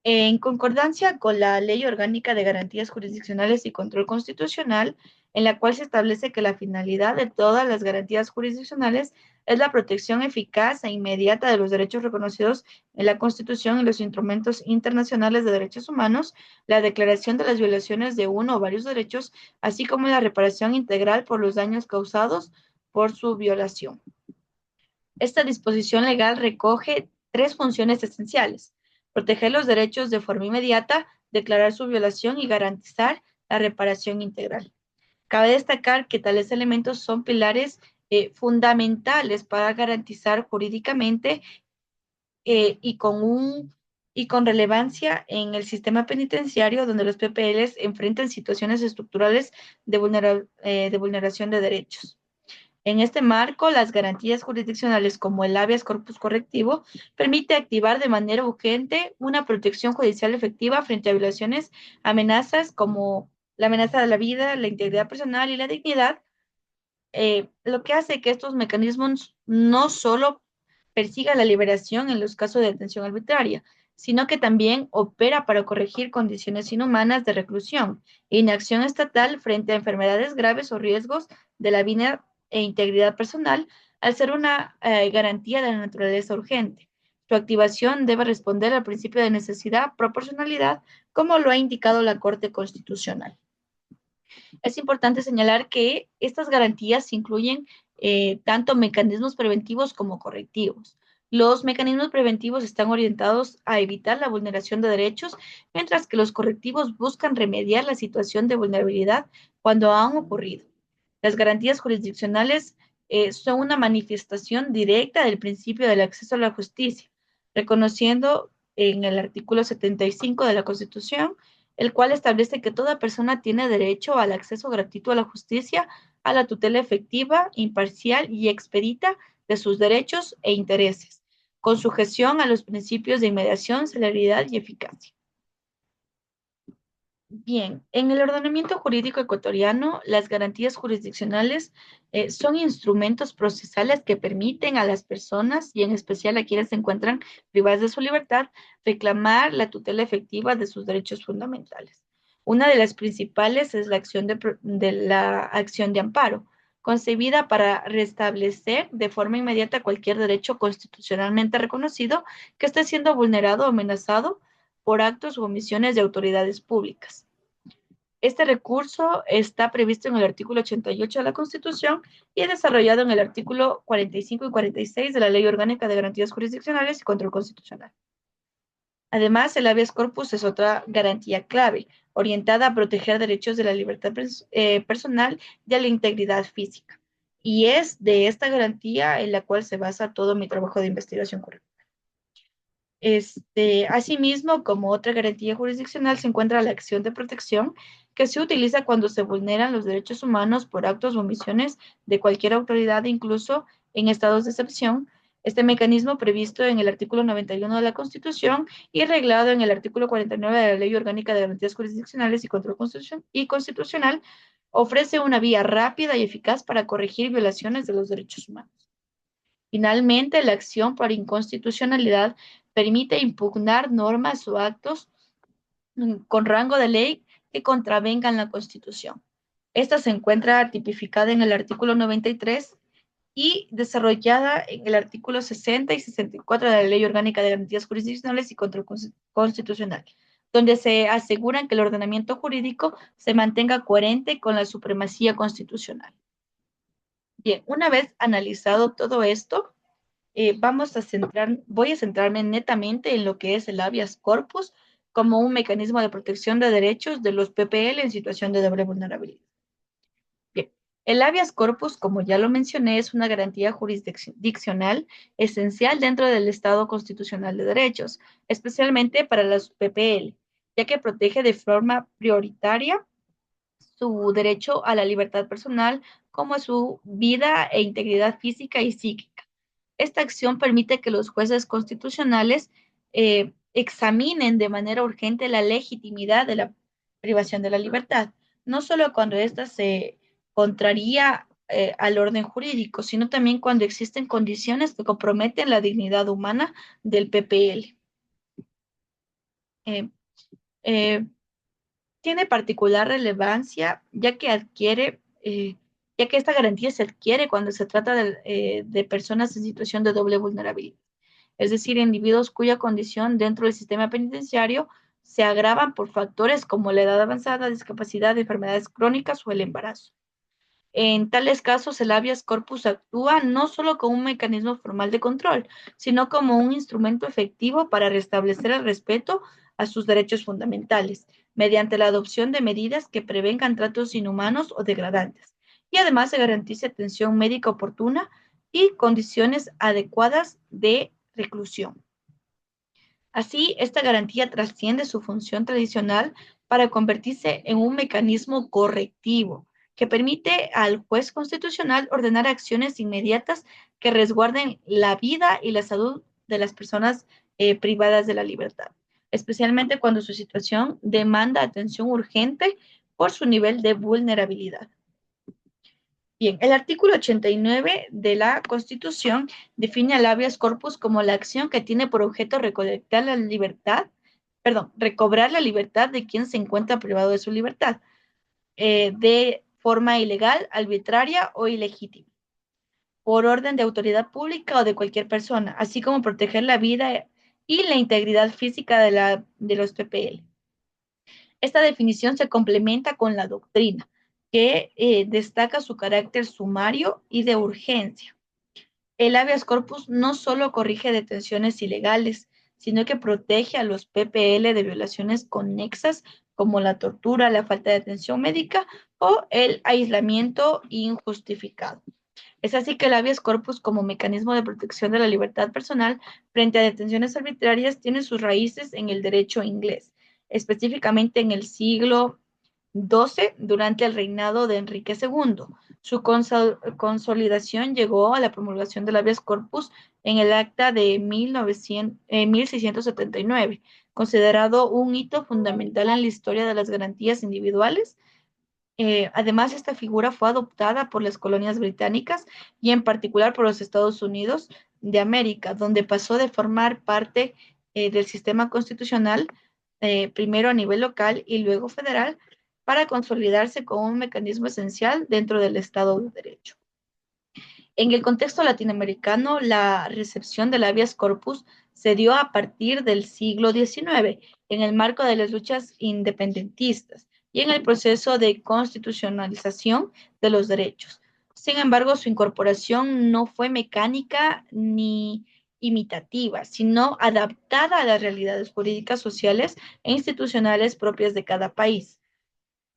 En concordancia con la Ley Orgánica de Garantías Jurisdiccionales y Control Constitucional, en la cual se establece que la finalidad de todas las garantías jurisdiccionales es la protección eficaz e inmediata de los derechos reconocidos en la Constitución y los instrumentos internacionales de derechos humanos, la declaración de las violaciones de uno o varios derechos, así como la reparación integral por los daños causados por su violación. Esta disposición legal recoge tres funciones esenciales: proteger los derechos de forma inmediata, declarar su violación y garantizar la reparación integral. Cabe destacar que tales elementos son pilares fundamentales para garantizar jurídicamente y y con relevancia en el sistema penitenciario, donde los PPLs enfrentan situaciones estructurales de vulneración de derechos. En este marco, las garantías jurisdiccionales como el habeas corpus correctivo permite activar de manera urgente una protección judicial efectiva frente a violaciones, amenazas como la amenaza de la vida, la integridad personal y la dignidad, lo que hace que estos mecanismos no solo persigan la liberación en los casos de detención arbitraria, sino que también opera para corregir condiciones inhumanas de reclusión e inacción estatal frente a enfermedades graves o riesgos de la vida e integridad personal, al ser una garantía de la naturaleza urgente. Su activación debe responder al principio de necesidad, proporcionalidad, como lo ha indicado la Corte Constitucional. Es importante señalar que estas garantías incluyen tanto mecanismos preventivos como correctivos. Los mecanismos preventivos están orientados a evitar la vulneración de derechos, mientras que los correctivos buscan remediar la situación de vulnerabilidad cuando han ocurrido. Las garantías jurisdiccionales son una manifestación directa del principio del acceso a la justicia, reconociendo en el artículo 75 de la Constitución, el cual establece que toda persona tiene derecho al acceso gratuito a la justicia, a la tutela efectiva, imparcial y expedita de sus derechos e intereses, con sujeción a los principios de inmediación, celeridad y eficacia. Bien, en el ordenamiento jurídico ecuatoriano, las garantías jurisdiccionales son instrumentos procesales que permiten a las personas, y en especial a quienes se encuentran privadas de su libertad, reclamar la tutela efectiva de sus derechos fundamentales. Una de las principales es la la acción de amparo, concebida para restablecer de forma inmediata cualquier derecho constitucionalmente reconocido que esté siendo vulnerado o amenazado por actos u omisiones de autoridades públicas. Este recurso está previsto en el artículo 88 de la Constitución y desarrollado en el artículo 45 y 46 de la Ley Orgánica de Garantías Jurisdiccionales y Control Constitucional. Además, el habeas corpus es otra garantía clave, orientada a proteger derechos de la libertad personal y a la integridad física. Y es de esta garantía en la cual se basa todo mi trabajo de investigación curricular. Asimismo, como otra garantía jurisdiccional se encuentra la acción de protección, que se utiliza cuando se vulneran los derechos humanos por actos o omisiones de cualquier autoridad, incluso en estados de excepción. Este mecanismo previsto en el artículo 91 de la Constitución y reglado en el artículo 49 de la Ley Orgánica de Garantías Jurisdiccionales y Control Constitucional ofrece una vía rápida y eficaz para corregir violaciones de los derechos humanos. Finalmente, la acción por inconstitucionalidad permite impugnar normas o actos con rango de ley que contravengan la Constitución. Esta se encuentra tipificada en el artículo 93 y desarrollada en el artículo 60 y 64 de la Ley Orgánica de Garantías Jurisdiccionales y Control Constitucional, donde se aseguran que el ordenamiento jurídico se mantenga coherente con la supremacía constitucional. Bien, una vez analizado todo esto, voy a centrarme netamente en lo que es el habeas corpus como un mecanismo de protección de derechos de los PPL en situación de doble vulnerabilidad. Bien, el habeas corpus, como ya lo mencioné, es una garantía jurisdiccional esencial dentro del Estado constitucional de derechos, especialmente para los PPL. ya que protege de forma prioritaria su derecho a la libertad personal, como a su vida e integridad física y psíquica. Esta acción permite que los jueces constitucionales examinen de manera urgente la legitimidad de la privación de la libertad, no solo cuando ésta se contraría al orden jurídico, sino también cuando existen condiciones que comprometen la dignidad humana del PPL. Eh, eh, Tiene particular relevancia ya que esta garantía se adquiere cuando se trata de personas en situación de doble vulnerabilidad, es decir, individuos cuya condición dentro del sistema penitenciario se agravan por factores como la edad avanzada, discapacidad, enfermedades crónicas o el embarazo. En tales casos, el habeas corpus actúa no solo como un mecanismo formal de control, sino como un instrumento efectivo para restablecer el respeto a sus derechos fundamentales, mediante la adopción de medidas que prevengan tratos inhumanos o degradantes. Y además se garantiza atención médica oportuna y condiciones adecuadas de reclusión. Así, esta garantía trasciende su función tradicional para convertirse en un mecanismo correctivo que permite al juez constitucional ordenar acciones inmediatas que resguarden la vida y la salud de las personas privadas de la libertad, especialmente cuando su situación demanda atención urgente por su nivel de vulnerabilidad. Bien, el artículo 89 de la Constitución define al habeas corpus como la acción que tiene por objeto recolectar la libertad, perdón, recobrar la libertad de quien se encuentra privado de su libertad, de forma ilegal, arbitraria o ilegítima, por orden de autoridad pública o de cualquier persona, así como proteger la vida y la integridad física de los PPL. Esta definición se complementa con la doctrina, que destaca su carácter sumario y de urgencia. El habeas corpus no solo corrige detenciones ilegales, sino que protege a los PPL de violaciones conexas como la tortura, la falta de atención médica o el aislamiento injustificado. Es así que el habeas corpus como mecanismo de protección de la libertad personal frente a detenciones arbitrarias tiene sus raíces en el derecho inglés, específicamente en el siglo XII durante el reinado de Enrique II. Su consolidación llegó a la promulgación del habeas corpus en el acta de 1679, considerado un hito fundamental en la historia de las garantías individuales. Además, esta figura fue adoptada por las colonias británicas y en particular por los Estados Unidos de América, donde pasó de formar parte del sistema constitucional, primero a nivel local y luego federal, para consolidarse como un mecanismo esencial dentro del Estado de Derecho. En el contexto latinoamericano, la recepción del habeas corpus se dio a partir del siglo XIX, en el marco de las luchas independentistas y en el proceso de constitucionalización de los derechos. Sin embargo, su incorporación no fue mecánica ni imitativa, sino adaptada a las realidades jurídicas, sociales e institucionales propias de cada país.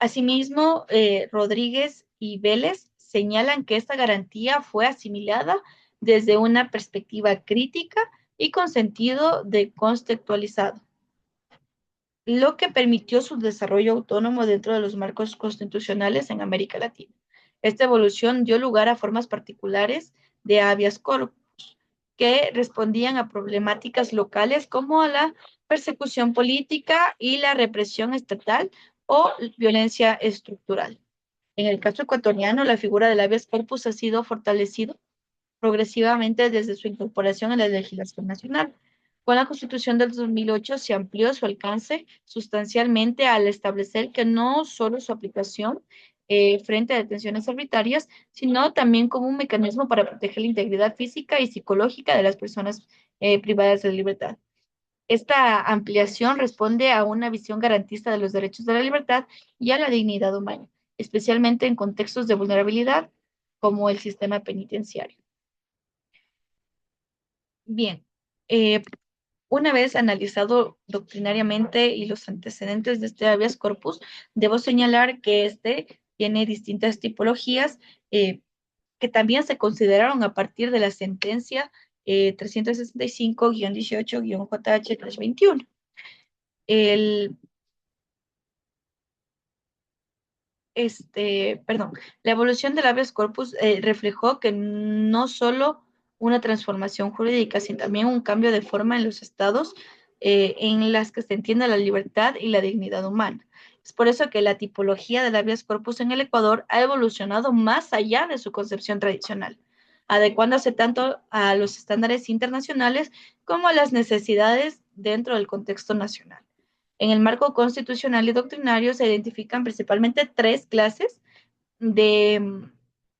Asimismo, Rodríguez y Vélez señalan que esta garantía fue asimilada desde una perspectiva crítica y con sentido de contextualizado, lo que permitió su desarrollo autónomo dentro de los marcos constitucionales en América Latina. Esta evolución dio lugar a formas particulares de habeas corpus que respondían a problemáticas locales como a la persecución política y la represión estatal o violencia estructural. En el caso ecuatoriano, la figura del habeas corpus ha sido fortalecido progresivamente desde su incorporación a la legislación nacional. Con la Constitución del 2008 se amplió su alcance sustancialmente al establecer que no solo su aplicación frente a detenciones arbitrarias, sino también como un mecanismo para proteger la integridad física y psicológica de las personas privadas de libertad. Esta ampliación responde a una visión garantista de los derechos de la libertad y a la dignidad humana, especialmente en contextos de vulnerabilidad como el sistema penitenciario. Bien, eh, una vez analizado doctrinariamente y los antecedentes de este habeas corpus, debo señalar que este tiene distintas tipologías que también se consideraron a partir de la sentencia 365-18-JH-21. perdón, la evolución del habeas corpus reflejó que no solo una transformación jurídica, sino también un cambio de forma en los estados en las que se entiende la libertad y la dignidad humana. Es por eso que la tipología del habeas corpus en el Ecuador ha evolucionado más allá de su concepción tradicional, adecuándose tanto a los estándares internacionales como a las necesidades dentro del contexto nacional. En el marco constitucional y doctrinario se identifican principalmente tres clases de,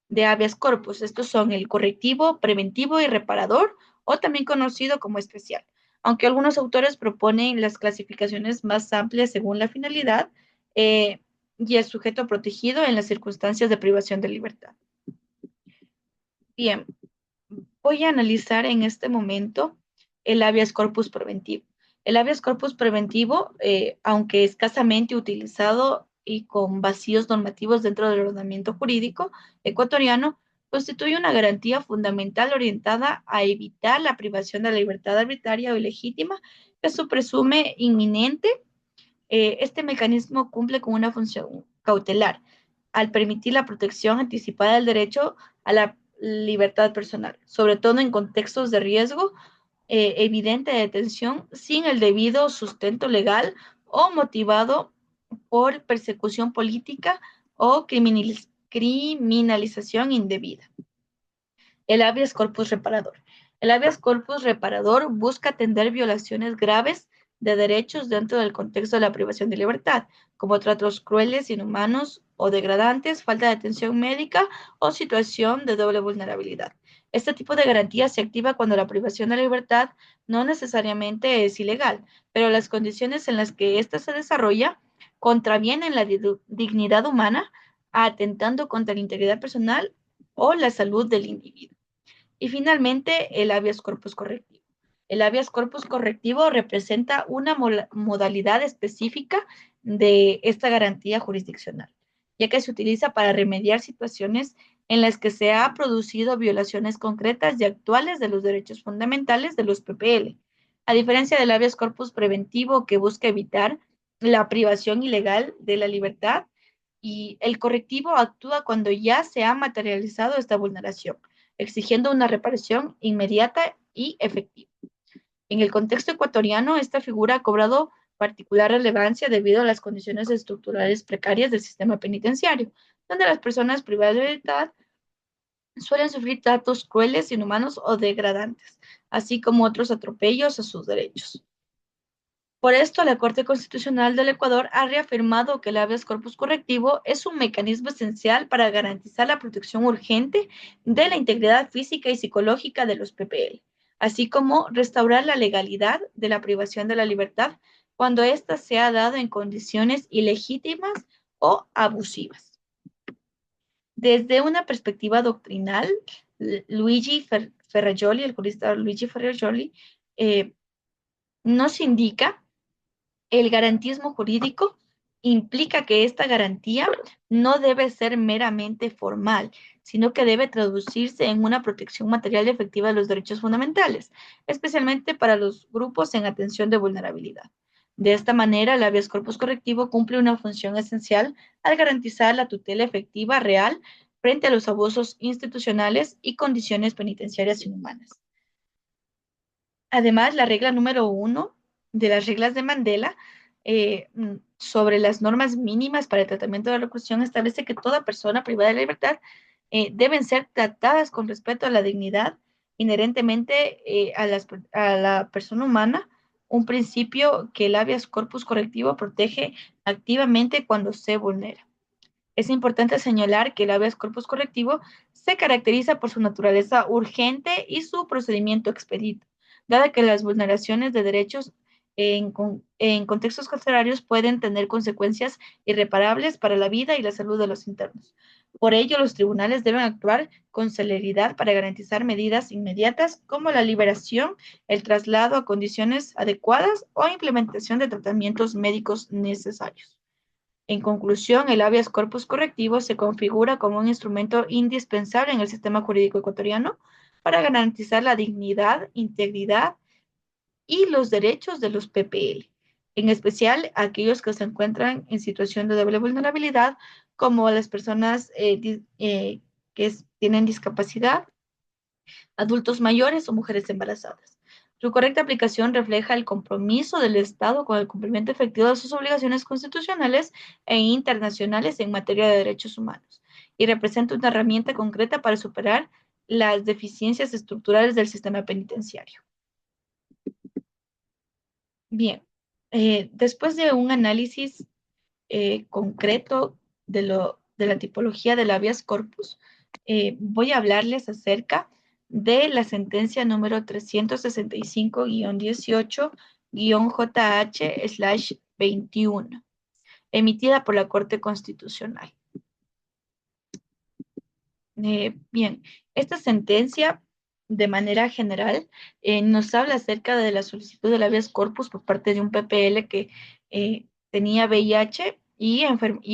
de habeas corpus. Estos son el correctivo, preventivo y reparador, o también conocido como especial. Aunque algunos autores proponen las clasificaciones más amplias según la finalidad eh, y el sujeto protegido en las circunstancias de privación de libertad. Bien, voy a analizar en este momento el habeas corpus preventivo. El habeas corpus preventivo, aunque escasamente utilizado y con vacíos normativos dentro del ordenamiento jurídico ecuatoriano, constituye una garantía fundamental orientada a evitar la privación de la libertad arbitraria o ilegítima que se presume inminente. Este mecanismo cumple con una función cautelar al permitir la protección anticipada del derecho a la libertad personal, sobre todo en contextos de riesgo evidente de detención sin el debido sustento legal o motivado por persecución política o criminalización indebida. El habeas corpus reparador. El habeas corpus reparador busca atender violaciones graves de derechos dentro del contexto de la privación de libertad, como tratos crueles, inhumanos o degradantes, falta de atención médica o situación de doble vulnerabilidad. Este tipo de garantía se activa cuando la privación de libertad no necesariamente es ilegal, pero las condiciones en las que ésta se desarrolla contravienen la dignidad humana, atentando contra la integridad personal o la salud del individuo. Y finalmente, el habeas corpus correctivo. El habeas corpus correctivo representa una modalidad específica de esta garantía jurisdiccional, ya que se utiliza para remediar situaciones en las que se ha producido violaciones concretas y actuales de los derechos fundamentales de los PPL. A diferencia del habeas corpus preventivo que busca evitar la privación ilegal de la libertad, y el correctivo actúa cuando ya se ha materializado esta vulneración, exigiendo una reparación inmediata y efectiva. En el contexto ecuatoriano, esta figura ha cobrado particular relevancia debido a las condiciones estructurales precarias del sistema penitenciario, donde las personas privadas de libertad suelen sufrir tratos crueles, inhumanos o degradantes, así como otros atropellos a sus derechos. Por esto, la Corte Constitucional del Ecuador ha reafirmado que el habeas corpus correctivo es un mecanismo esencial para garantizar la protección urgente de la integridad física y psicológica de los PPL, así como restaurar la legalidad de la privación de la libertad cuando ésta se ha dado en condiciones ilegítimas o abusivas. Desde una perspectiva doctrinal, Luigi Ferrajoli, el jurista Luigi Ferrajoli, nos indica el garantismo jurídico implica que esta garantía no debe ser meramente formal, sino que debe traducirse en una protección material y efectiva de los derechos fundamentales, especialmente para los grupos en atención de vulnerabilidad. De esta manera, el habeas corpus correctivo cumple una función esencial al garantizar la tutela efectiva real frente a los abusos institucionales y condiciones penitenciarias inhumanas. Además, la regla número 1 de las reglas de Mandela sobre las normas mínimas para el tratamiento de la reclusión establece que toda persona privada de la libertad deben ser tratadas con respeto a la dignidad inherentemente a la persona humana, un principio que el habeas corpus correctivo protege activamente cuando se vulnera. Es importante señalar que el habeas corpus correctivo se caracteriza por su naturaleza urgente y su procedimiento expedito, dada que las vulneraciones de derechos en contextos carcelarios pueden tener consecuencias irreparables para la vida y la salud de los internos. Por ello, los tribunales deben actuar con celeridad para garantizar medidas inmediatas como la liberación, el traslado a condiciones adecuadas o implementación de tratamientos médicos necesarios. En conclusión, el habeas corpus correctivo se configura como un instrumento indispensable en el sistema jurídico ecuatoriano para garantizar la dignidad, integridad y los derechos de los PPL. en especial aquellos que se encuentran en situación de doble vulnerabilidad, como las personas tienen discapacidad, adultos mayores o mujeres embarazadas. Su correcta aplicación refleja el compromiso del Estado con el cumplimiento efectivo de sus obligaciones constitucionales e internacionales en materia de derechos humanos y representa una herramienta concreta para superar las deficiencias estructurales del sistema penitenciario. Bien, después de un análisis concreto de la tipología del habeas corpus, voy a hablarles acerca de la sentencia número 365-18-JH/21, emitida por la Corte Constitucional. Bien, esta sentencia, de manera general, nos habla acerca de la solicitud del habeas corpus por parte de un PPL que tenía VIH y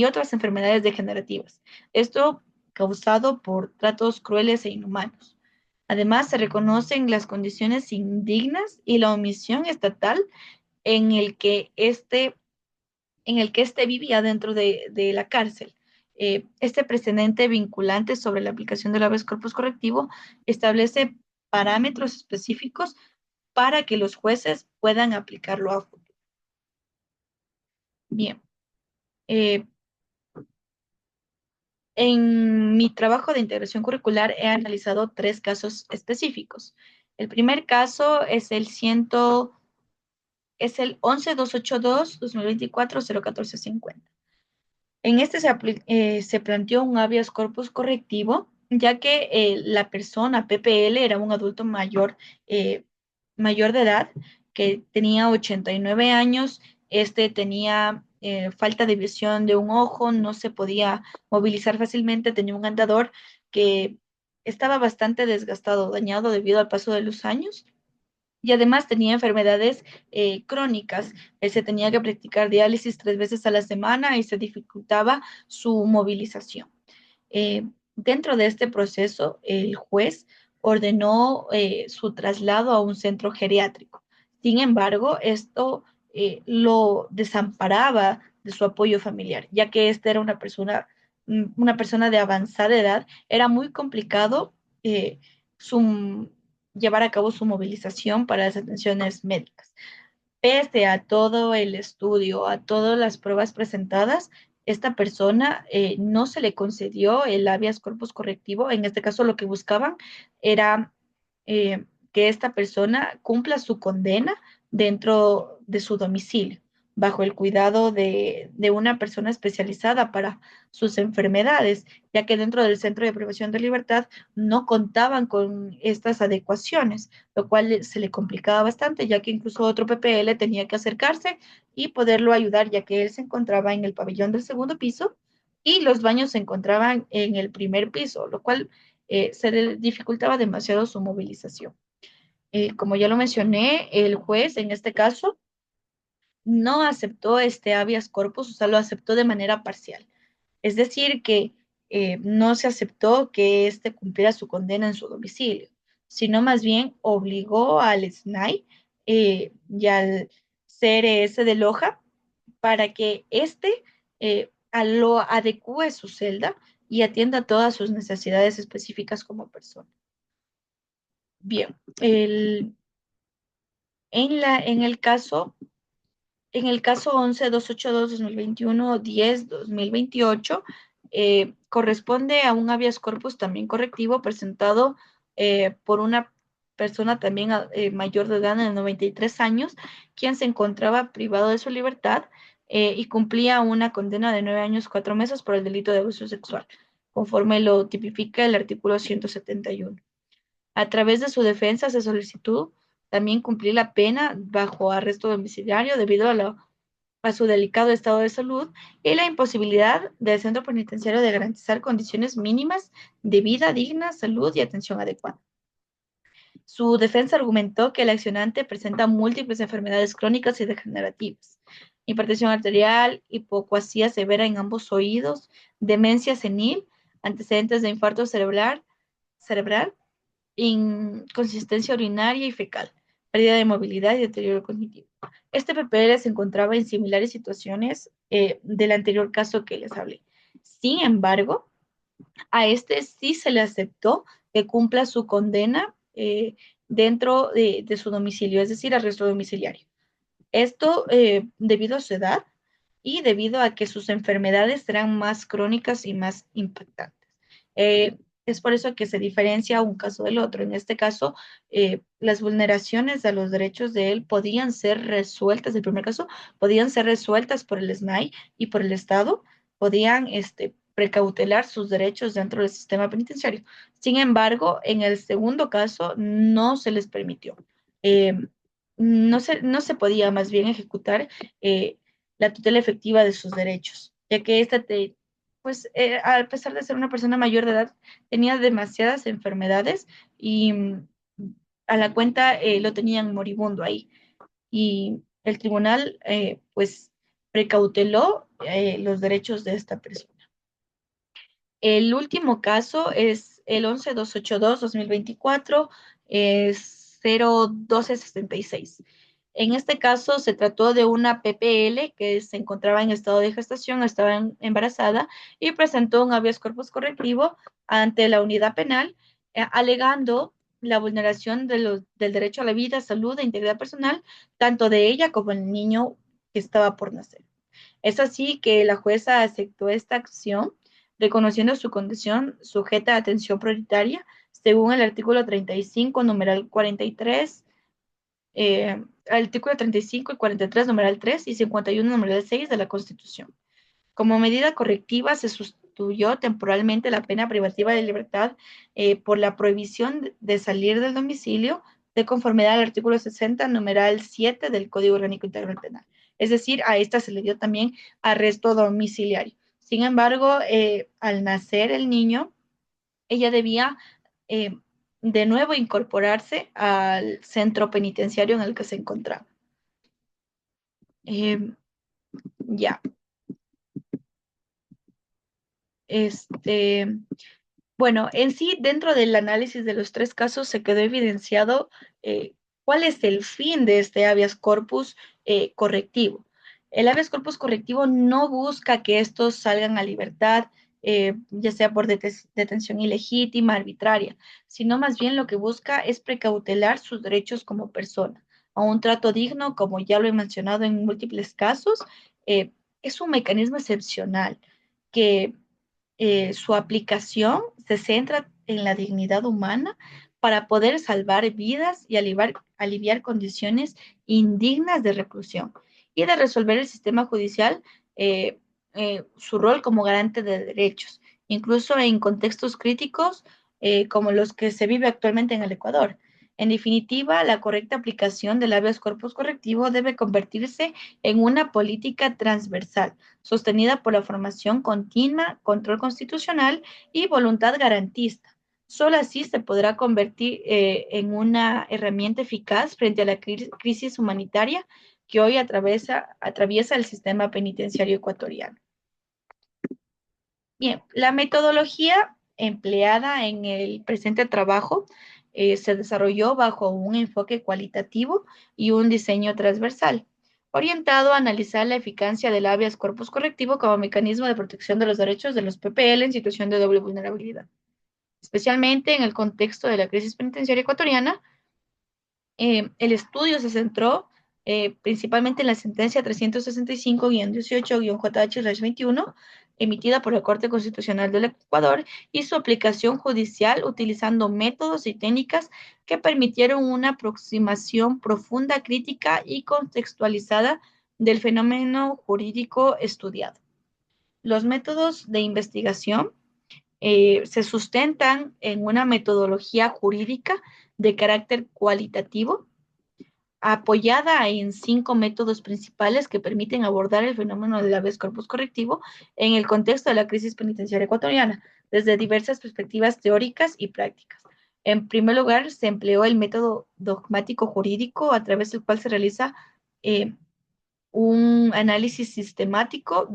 otras enfermedades degenerativas. Esto causado por tratos crueles e inhumanos. Además, se reconocen las condiciones indignas y la omisión estatal en el que éste vivía dentro de la cárcel. Este precedente vinculante sobre la aplicación del habeas corpus correctivo establece parámetros específicos para que los jueces puedan aplicarlo a futuro. Bien, eh, en mi trabajo de integración curricular he analizado 3 casos específicos. El primer caso es el 11-282-2024-01450. En este se planteó un habeas corpus correctivo, ya que la persona PPL era un adulto mayor de edad, que tenía 89 años, tenía falta de visión de un ojo, no se podía movilizar fácilmente, tenía un andador que estaba bastante desgastado, dañado debido al paso de los años y además tenía enfermedades crónicas. Él se tenía que practicar diálisis 3 veces a la semana y se dificultaba su movilización. Dentro de este proceso, el juez ordenó su traslado a un centro geriátrico. Sin embargo, esto lo desamparaba de su apoyo familiar, ya que esta era una persona de avanzada edad. Era muy complicado eh, su, llevar a cabo su movilización para las atenciones médicas. Pese a todo el estudio, a todas las pruebas presentadas, esta persona no se le concedió el habeas corpus correctivo. En este caso, lo que buscaban era que esta persona cumpla su condena dentro de su domicilio, bajo el cuidado de una persona especializada para sus enfermedades, ya que dentro del centro de privación de libertad no contaban con estas adecuaciones, lo cual se le complicaba bastante, ya que incluso otro PPL tenía que acercarse y poderlo ayudar, ya que él se encontraba en el pabellón del segundo piso y los baños se encontraban en el primer piso, lo cual se le dificultaba demasiado su movilización. Como ya lo mencioné, el juez en este caso no aceptó este habeas corpus, o sea, lo aceptó de manera parcial. Es decir, que no se aceptó que éste cumpliera su condena en su domicilio, sino más bien obligó al SNAI y al CRS de Loja para que éste lo adecue su celda y atienda todas sus necesidades específicas como persona. Bien, en el caso En el caso 11-282-2021-10-2028, corresponde a un habeas corpus también correctivo presentado por una persona también mayor de edad, de 93 años, quien se encontraba privado de su libertad y cumplía una condena de 9 años, 4 meses por el delito de abuso sexual, conforme lo tipifica el artículo 171. A través de su defensa se solicitó también cumplir la pena bajo arresto domiciliario debido a su delicado estado de salud y la imposibilidad del centro penitenciario de garantizar condiciones mínimas de vida digna, salud y atención adecuada. Su defensa argumentó que el accionante presenta múltiples enfermedades crónicas y degenerativas, hipertensión arterial, hipoacusia severa en ambos oídos, demencia senil, antecedentes de infarto cerebral, inconsistencia urinaria y fecal, pérdida de movilidad y deterioro cognitivo. Este PPL se encontraba en similares situaciones del anterior caso que les hablé. Sin embargo, a este sí se le aceptó que cumpla su condena dentro de su domicilio, es decir, arresto domiciliario. Esto debido a su edad y debido a que sus enfermedades eran más crónicas y más impactantes. Es por eso que se diferencia un caso del otro. En este caso, las vulneraciones a los derechos de él podían ser resueltas, el primer caso, podían ser resueltas por el SNAI y por el Estado, podían precautelar sus derechos dentro del sistema penitenciario. Sin embargo, en el segundo caso no se les permitió. Eh, no se podía más bien ejecutar eh, la tutela efectiva de sus derechos, ya que pues a pesar de ser una persona mayor de edad, tenía demasiadas enfermedades y a la cuenta lo tenían moribundo ahí. Y el tribunal pues precauteló los derechos de esta persona. El último caso es el 11282-2024, 01266. En este caso se trató de una PPL que se encontraba en estado de gestación, estaba embarazada y presentó un habeas corpus correctivo ante la unidad penal, alegando la vulneración del derecho a la vida, salud e integridad personal, tanto de ella como del niño que estaba por nacer. Es así que la jueza aceptó esta acción, reconociendo su condición sujeta a atención prioritaria, según el artículo 35, numeral 43, artículo 35 y 43, numeral 3 y 51, numeral 6 de la Constitución. Como medida correctiva, se sustituyó temporalmente la pena privativa de libertad por la prohibición de salir del domicilio de conformidad al artículo 60, numeral 7 del Código Orgánico Integral Penal. Es decir, a esta se le dio también arresto domiciliario. Sin embargo, al nacer el niño, ella debía eh, de nuevo incorporarse al centro penitenciario en el que se encontraba. Eh, ya, este, Bueno, en sí, dentro del análisis de los tres casos se quedó evidenciado cuál es el fin de este habeas corpus correctivo. El habeas corpus correctivo no busca que estos salgan a libertad, ya sea por detención ilegítima, arbitraria, sino más bien lo que busca es precautelar sus derechos como persona, a un trato digno, como ya lo he mencionado en múltiples casos. Es un mecanismo excepcional que su aplicación se centra en la dignidad humana para poder salvar vidas y aliviar condiciones indignas de reclusión y de resolver el sistema judicial eh, su rol como garante de derechos, incluso en contextos críticos como los que se vive actualmente en el Ecuador. En definitiva, la correcta aplicación del habeas corpus correctivo debe convertirse en una política transversal sostenida por la formación continua, control constitucional y voluntad garantista. Solo así se podrá convertir en una herramienta eficaz frente a la crisis humanitaria que hoy atraviesa el sistema penitenciario ecuatoriano. Bien, la metodología empleada en el presente trabajo se desarrolló bajo un enfoque cualitativo y un diseño transversal, orientado a analizar la eficacia del habeas corpus correctivo como mecanismo de protección de los derechos de los PPL en situación de doble vulnerabilidad, especialmente en el contexto de la crisis penitenciaria ecuatoriana. El estudio se centró principalmente en la sentencia 365-18-JH-21, emitida por la Corte Constitucional del Ecuador, y su aplicación judicial utilizando métodos y técnicas que permitieron una aproximación profunda, crítica y contextualizada del fenómeno jurídico estudiado. Los métodos de investigación se sustentan en una metodología jurídica de carácter cualitativo, apoyada en 5 métodos principales que permiten abordar el fenómeno del habeas corpus correctivo en el contexto de la crisis penitenciaria ecuatoriana, desde diversas perspectivas teóricas y prácticas. En primer lugar, se empleó el método dogmático jurídico, a través del cual se realiza eh, un análisis sistemático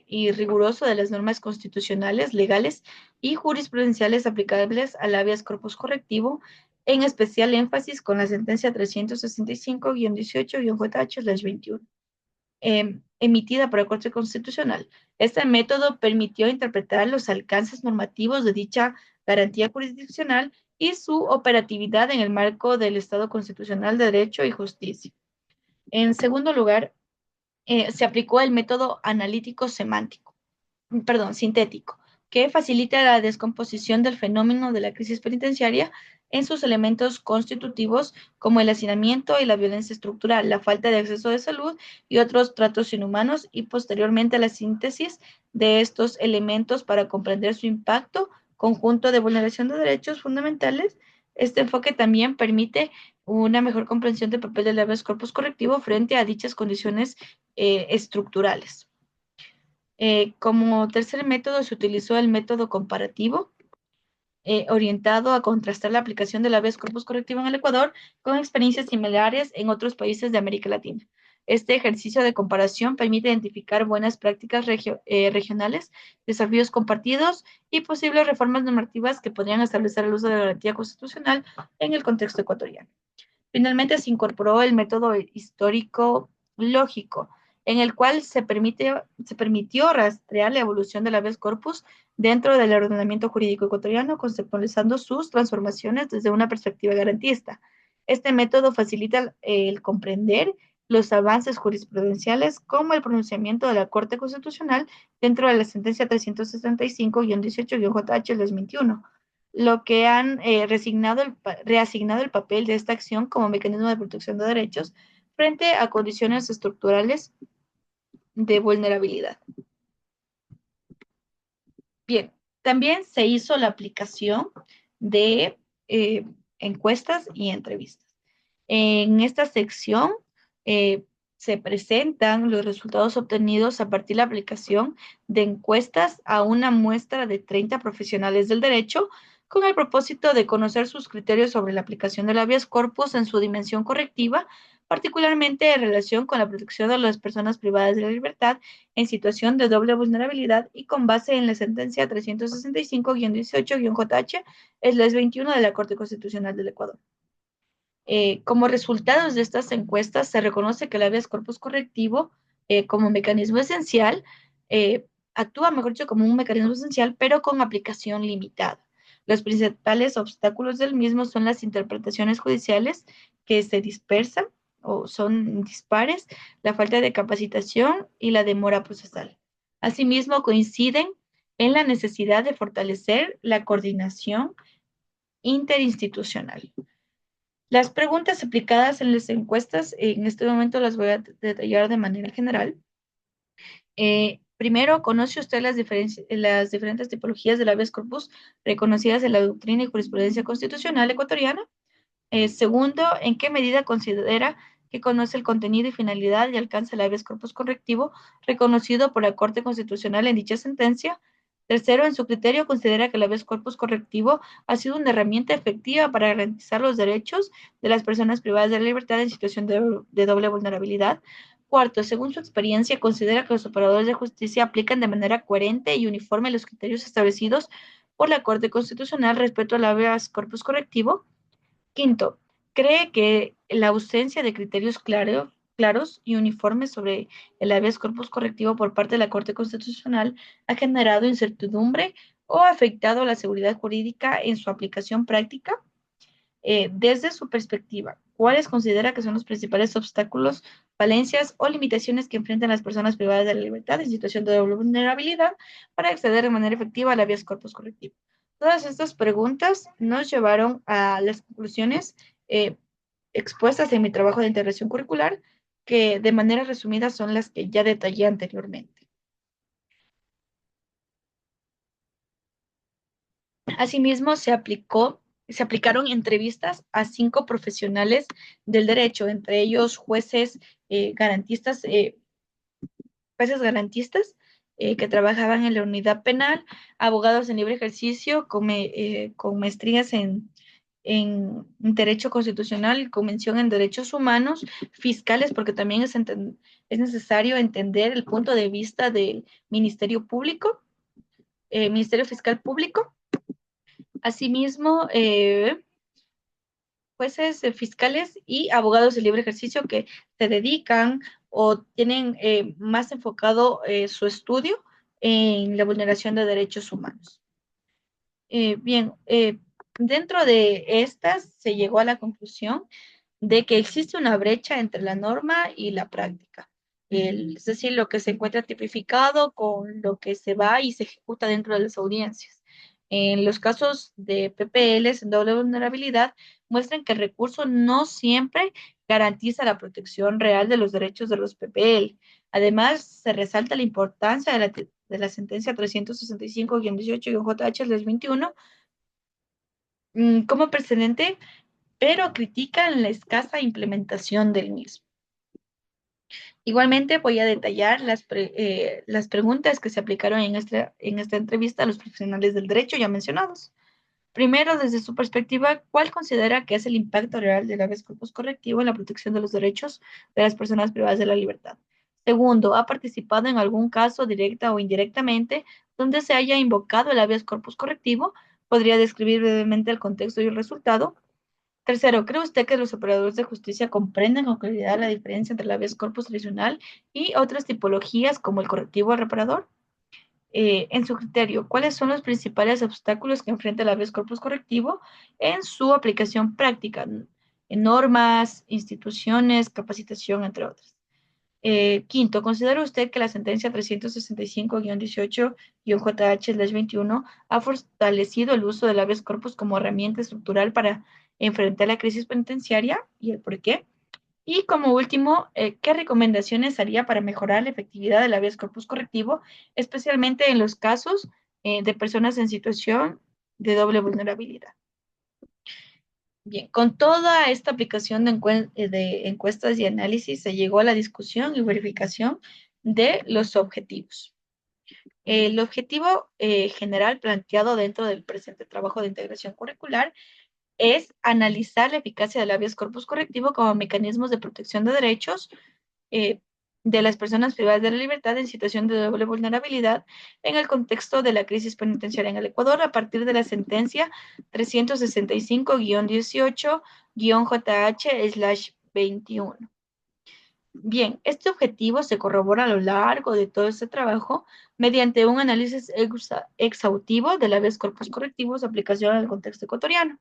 y riguroso de las normas constitucionales, legales y jurisprudenciales aplicables al habeas corpus correctivo, en especial énfasis con la sentencia 365-18-JH-21, emitida por la Corte Constitucional. Este método permitió interpretar los alcances normativos de dicha garantía jurisdiccional y su operatividad en el marco del Estado constitucional de Derecho y Justicia. En segundo lugar, se aplicó el método analítico semántico, sintético, que facilita la descomposición del fenómeno de la crisis penitenciaria en sus elementos constitutivos como el hacinamiento y la violencia estructural, la falta de acceso de salud y otros tratos inhumanos, y posteriormente la síntesis de estos elementos para comprender su impacto conjunto de vulneración de derechos fundamentales. Este enfoque también permite una mejor comprensión del papel del habeas corpus correctivo frente a dichas condiciones estructurales. Como tercer método se utilizó el método comparativo, orientado a contrastar la aplicación del habeas corpus correctivo en el Ecuador con experiencias similares en otros países de América Latina. Este ejercicio de comparación permite identificar buenas prácticas regionales, desafíos compartidos y posibles reformas normativas que podrían establecer el uso de la garantía constitucional en el contexto ecuatoriano. Finalmente se incorporó el método histórico lógico, en el cual se permitió rastrear la evolución del habeas corpus dentro del ordenamiento jurídico ecuatoriano, conceptualizando sus transformaciones desde una perspectiva garantista. Este método facilita el comprender los avances jurisprudenciales como el pronunciamiento de la Corte Constitucional dentro de la sentencia 365-18-JH del 2021, lo que han reasignado el papel de esta acción como mecanismo de protección de derechos frente a condiciones estructurales de vulnerabilidad. Bien, también se hizo la aplicación de encuestas y entrevistas. En esta sección eh, se presentan los resultados obtenidos a partir de la aplicación de encuestas a una muestra de 30 profesionales del derecho con el propósito de conocer sus criterios sobre la aplicación del habeas corpus en su dimensión correctiva, particularmente en relación con la protección de las personas privadas de la libertad en situación de doble vulnerabilidad y con base en la sentencia 365-18-JH, es 21 de la Corte Constitucional del Ecuador. Como resultados de estas encuestas, se reconoce que el habeas corpus correctivo como mecanismo esencial actúa, mejor dicho, como un mecanismo esencial, pero con aplicación limitada. Los principales obstáculos del mismo son las interpretaciones judiciales que se dispersan o son dispares, la falta de capacitación y la demora procesal. Asimismo, coinciden en la necesidad de fortalecer la coordinación interinstitucional. Las preguntas aplicadas en las encuestas, en este momento las voy a detallar de manera general. Primero, ¿conoce usted las diferentes tipologías del habeas corpus reconocidas en la doctrina y jurisprudencia constitucional ecuatoriana? Segundo, ¿en qué medida considera que conoce el contenido y finalidad y alcance del habeas corpus correctivo reconocido por la Corte Constitucional en dicha sentencia? Tercero, en su criterio, considera que el habeas corpus correctivo ha sido una herramienta efectiva para garantizar los derechos de las personas privadas de la libertad en situación de doble vulnerabilidad. Cuarto, según su experiencia, considera que los operadores de justicia aplican de manera coherente y uniforme los criterios establecidos por la Corte Constitucional respecto al habeas corpus correctivo. Quinto, cree que la ausencia de criterios claros y uniformes sobre el habeas corpus correctivo por parte de la Corte Constitucional ha generado incertidumbre o ha afectado la seguridad jurídica en su aplicación práctica. Desde su perspectiva, ¿cuáles considera que son los principales obstáculos, falencias o limitaciones que enfrentan las personas privadas de la libertad en situación de doble vulnerabilidad para acceder de manera efectiva al habeas corpus correctivo? Todas estas preguntas nos llevaron a las conclusiones eh, expuestas en mi trabajo de integración curricular, que de manera resumida son las que ya detallé anteriormente. Asimismo, se aplicaron entrevistas a 5 profesionales del derecho, entre ellos garantistas, jueces garantistas que trabajaban en la unidad penal, abogados en libre ejercicio con maestrías en Derecho Constitucional, con mención en Derechos Humanos, fiscales, porque también es necesario entender el punto de vista del Ministerio Público, Ministerio Fiscal Público. Asimismo, jueces, fiscales y abogados de libre ejercicio que se dedican o tienen más enfocado su estudio en la vulneración de derechos humanos. Bien, dentro de estas se llegó a la conclusión de que existe una brecha entre la norma y la práctica. Es decir, lo que se encuentra tipificado con lo que se va y se ejecuta dentro de las audiencias. En los casos de PPLs en doble vulnerabilidad, muestran que el recurso no siempre garantiza la protección real de los derechos de los PPL. Además, se resalta la importancia de la sentencia 365-18-JH del 21 como precedente, pero critican la escasa implementación del mismo. Igualmente voy a detallar las preguntas que se aplicaron en esta entrevista a los profesionales del derecho ya mencionados. Primero, desde su perspectiva, ¿cuál considera que es el impacto real del habeas corpus correctivo en la protección de los derechos de las personas privadas de la libertad? Segundo, ¿ha participado en algún caso directa o indirectamente donde se haya invocado el habeas corpus correctivo? ¿Podría describir brevemente el contexto y el resultado? Tercero, ¿cree usted que los operadores de justicia comprenden con claridad la diferencia entre el habeas corpus tradicional y otras tipologías como el correctivo o reparador? En su criterio, ¿cuáles son los principales obstáculos que enfrenta el habeas corpus correctivo en su aplicación práctica? En normas, instituciones, capacitación, entre otras. Quinto, ¿considera usted que la sentencia 365-18-JH-21 ha fortalecido el uso del habeas corpus como herramienta estructural para enfrentar la crisis penitenciaria y el por qué? Y como último, ¿qué recomendaciones haría para mejorar la efectividad del habeas corpus correctivo, especialmente en los casos de personas en situación de doble vulnerabilidad? Bien, con toda esta aplicación de encuestas y análisis se llegó a la discusión y verificación de los objetivos. El objetivo general planteado dentro del presente trabajo de integración curricular es analizar la eficacia del habeas corpus correctivo como mecanismos de protección de derechos eh, de las personas privadas de la libertad en situación de doble vulnerabilidad en el contexto de la crisis penitenciaria en el Ecuador a partir de la sentencia 365-18-JH/21. Bien, este objetivo se corrobora a lo largo de todo este trabajo mediante un análisis exhaustivo de la habeas corpus correctivo, su aplicación al contexto ecuatoriano.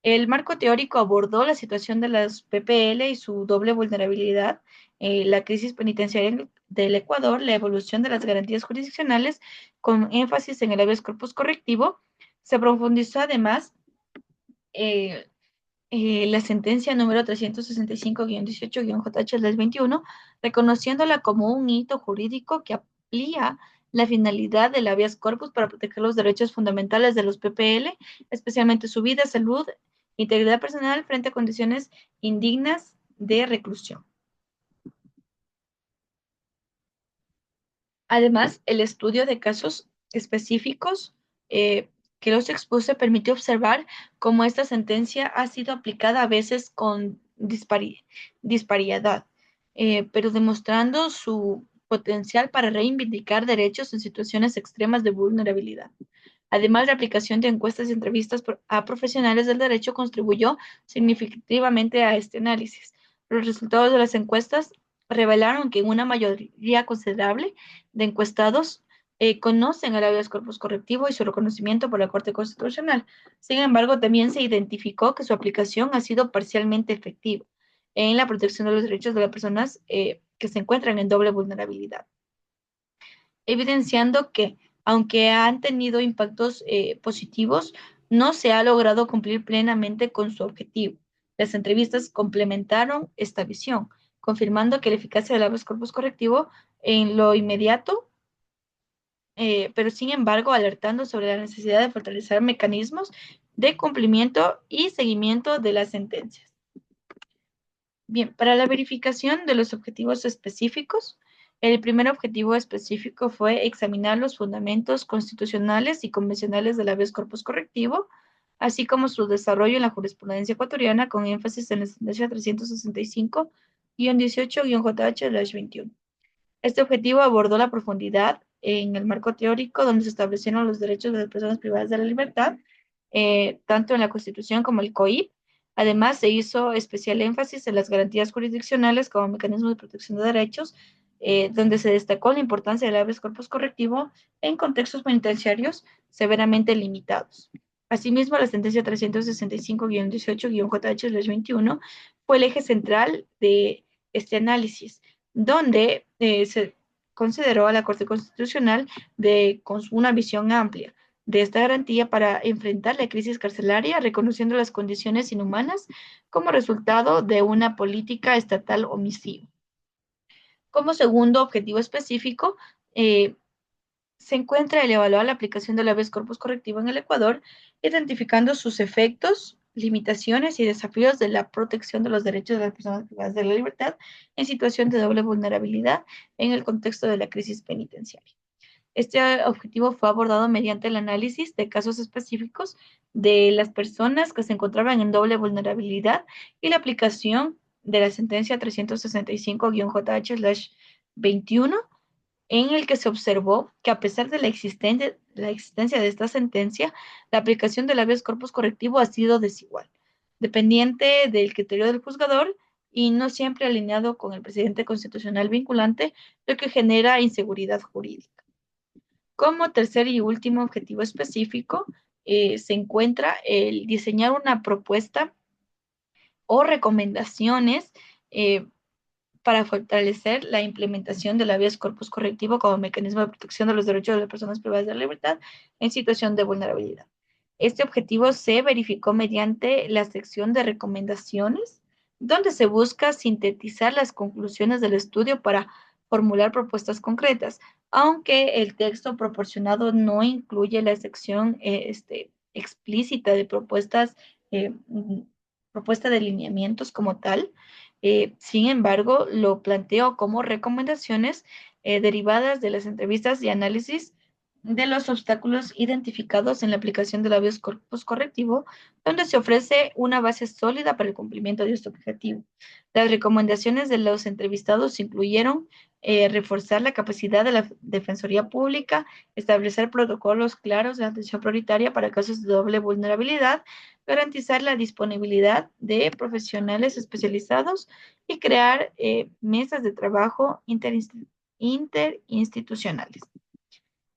El marco teórico abordó la situación de las PPL y su doble vulnerabilidad, la crisis penitenciaria del Ecuador, la evolución de las garantías jurisdiccionales, con énfasis en el habeas corpus correctivo. Se profundizó además eh, la sentencia número 365-18-JH del 21, reconociéndola como un hito jurídico que amplía la finalidad del habeas corpus para proteger los derechos fundamentales de los PPL, especialmente su vida, salud, integridad personal frente a condiciones indignas de reclusión. Además, el estudio de casos específicos eh, que los expuse permitió observar cómo esta sentencia ha sido aplicada a veces con disparidad, pero demostrando su potencial para reivindicar derechos en situaciones extremas de vulnerabilidad. Además, la aplicación de encuestas y entrevistas a profesionales del derecho contribuyó significativamente a este análisis. Los resultados de las encuestas revelaron que una mayoría considerable de encuestados conocen el habeas corpus correctivo y su reconocimiento por la Corte Constitucional. Sin embargo, también se identificó que su aplicación ha sido parcialmente efectiva en la protección de los derechos de las personas que se encuentran en doble vulnerabilidad, evidenciando que, aunque han tenido impactos positivos, no se ha logrado cumplir plenamente con su objetivo. Las entrevistas complementaron esta visión, confirmando que la eficacia del habeas corpus correctivo en lo inmediato, pero sin embargo alertando sobre la necesidad de fortalecer mecanismos de cumplimiento y seguimiento de las sentencias. Bien, para la verificación de los objetivos específicos, el primer objetivo específico fue examinar los fundamentos constitucionales y convencionales del habeas corpus correctivo, así como su desarrollo en la jurisprudencia ecuatoriana, con énfasis en la sentencia 365-18-JH-21. Este objetivo abordó la profundidad en el marco teórico donde se establecieron los derechos de las personas privadas de la libertad, tanto en la Constitución como el COIP, Además, se hizo especial énfasis en las garantías jurisdiccionales como mecanismo de protección de derechos, donde se destacó la importancia del habeas corpus correctivo en contextos penitenciarios severamente limitados. Asimismo, la sentencia 365-18-JH-21 fue el eje central de este análisis, donde se consideró a la Corte Constitucional con una visión amplia de esta garantía para enfrentar la crisis carcelaria, reconociendo las condiciones inhumanas como resultado de una política estatal omisiva. Como segundo objetivo específico, eh, se encuentra el evaluar la aplicación del habeas corpus correctivo en el Ecuador, identificando sus efectos, limitaciones y desafíos de la protección de los derechos de las personas privadas de la libertad en situación de doble vulnerabilidad en el contexto de la crisis penitenciaria. Este objetivo fue abordado mediante el análisis de casos específicos de las personas que se encontraban en doble vulnerabilidad y la aplicación de la sentencia 365-JH-21, en el que se observó que a pesar de la existencia de esta sentencia, la aplicación del habeas corpus correctivo ha sido desigual, dependiente del criterio del juzgador y no siempre alineado con el presidente constitucional vinculante, lo que genera inseguridad jurídica. Como tercer y último objetivo específico, se encuentra el diseñar una propuesta o recomendaciones para fortalecer la implementación del habeas corpus correctivo como mecanismo de protección de los derechos de las personas privadas de la libertad en situación de vulnerabilidad. Este objetivo se verificó mediante la sección de recomendaciones, donde se busca sintetizar las conclusiones del estudio para formular propuestas concretas, aunque el texto proporcionado no incluye la sección explícita de eh, propuesta de lineamientos como tal. Sin embargo, lo planteo como recomendaciones derivadas de las entrevistas y análisis de los obstáculos identificados en la aplicación del habeas corpus correctivo, donde se ofrece una base sólida para el cumplimiento de este objetivo. Las recomendaciones de los entrevistados incluyeron reforzar la capacidad de la Defensoría Pública, establecer protocolos claros de atención prioritaria para casos de doble vulnerabilidad, garantizar la disponibilidad de profesionales especializados y crear mesas de trabajo interinstitucionales.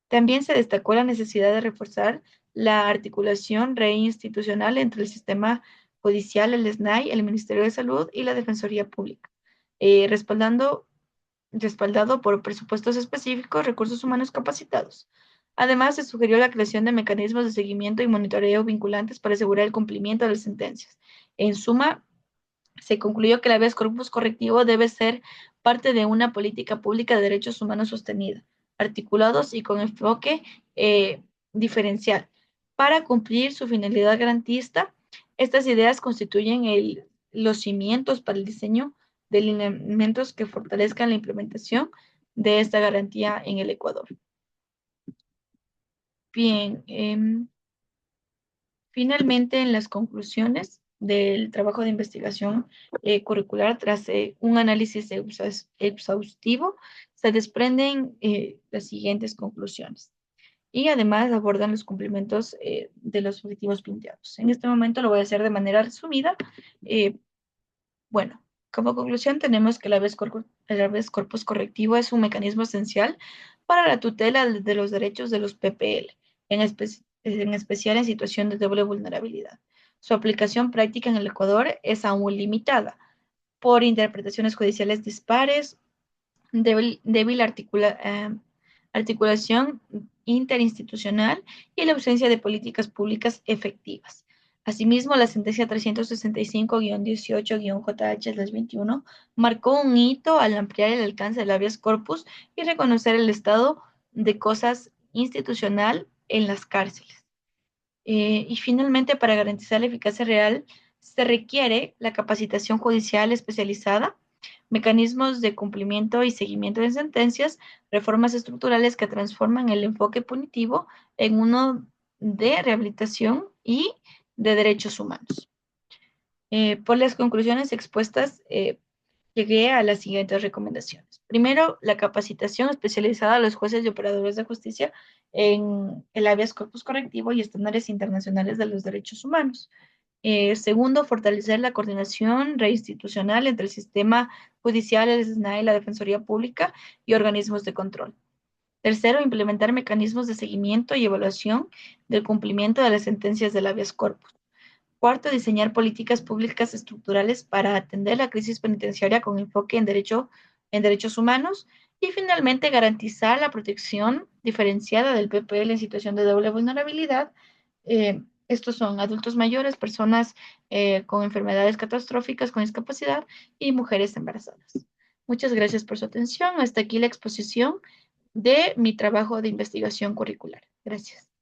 También se destacó la necesidad de reforzar la articulación reinstitucional entre el sistema judicial, el SNAI, el Ministerio de Salud y la Defensoría Pública, respaldado por presupuestos específicos, recursos humanos capacitados. Además, se sugirió la creación de mecanismos de seguimiento y monitoreo vinculantes para asegurar el cumplimiento de las sentencias. En suma, se concluyó que el habeas corpus correctivo debe ser parte de una política pública de derechos humanos sostenida, articulados y con enfoque diferencial. Para cumplir su finalidad garantista, estas ideas constituyen los cimientos para el diseño de lineamientos que fortalezcan la implementación de esta garantía en el Ecuador. Bien, finalmente, en las conclusiones del trabajo de investigación curricular, tras un análisis exhaustivo, se desprenden las siguientes conclusiones y además abordan los cumplimientos de los objetivos planteados. En este momento lo voy a hacer de manera resumida. Eh, bueno, como conclusión tenemos que el habeas corpus correctivo es un mecanismo esencial para la tutela de los derechos de los PPL, en especial en situación de doble vulnerabilidad. Su aplicación práctica en el Ecuador es aún limitada por interpretaciones judiciales dispares, débil articulación interinstitucional y la ausencia de políticas públicas efectivas. Asimismo, la sentencia 365-18-JH-21 marcó un hito al ampliar el alcance del habeas corpus y reconocer el estado de cosas institucional en las cárceles. Y finalmente, para garantizar la eficacia real, se requiere la capacitación judicial especializada, mecanismos de cumplimiento y seguimiento de sentencias, reformas estructurales que transforman el enfoque punitivo en uno de rehabilitación y de derechos humanos. Por las conclusiones expuestas, llegué a las siguientes recomendaciones. Primero, la capacitación especializada a los jueces y operadores de justicia en el habeas corpus correctivo y estándares internacionales de los derechos humanos. Segundo, fortalecer la coordinación reinstitucional entre el sistema judicial, el SNAI, la Defensoría Pública y organismos de control. Tercero, implementar mecanismos de seguimiento y evaluación del cumplimiento de las sentencias del habeas corpus. Cuarto, diseñar políticas públicas estructurales para atender la crisis penitenciaria con enfoque en derechos humanos. Y finalmente, garantizar la protección diferenciada del PPL en situación de doble vulnerabilidad. Estos son adultos mayores, personas con enfermedades catastróficas, con discapacidad y mujeres embarazadas. Muchas gracias por su atención. Hasta aquí la exposición de mi trabajo de investigación curricular. Gracias.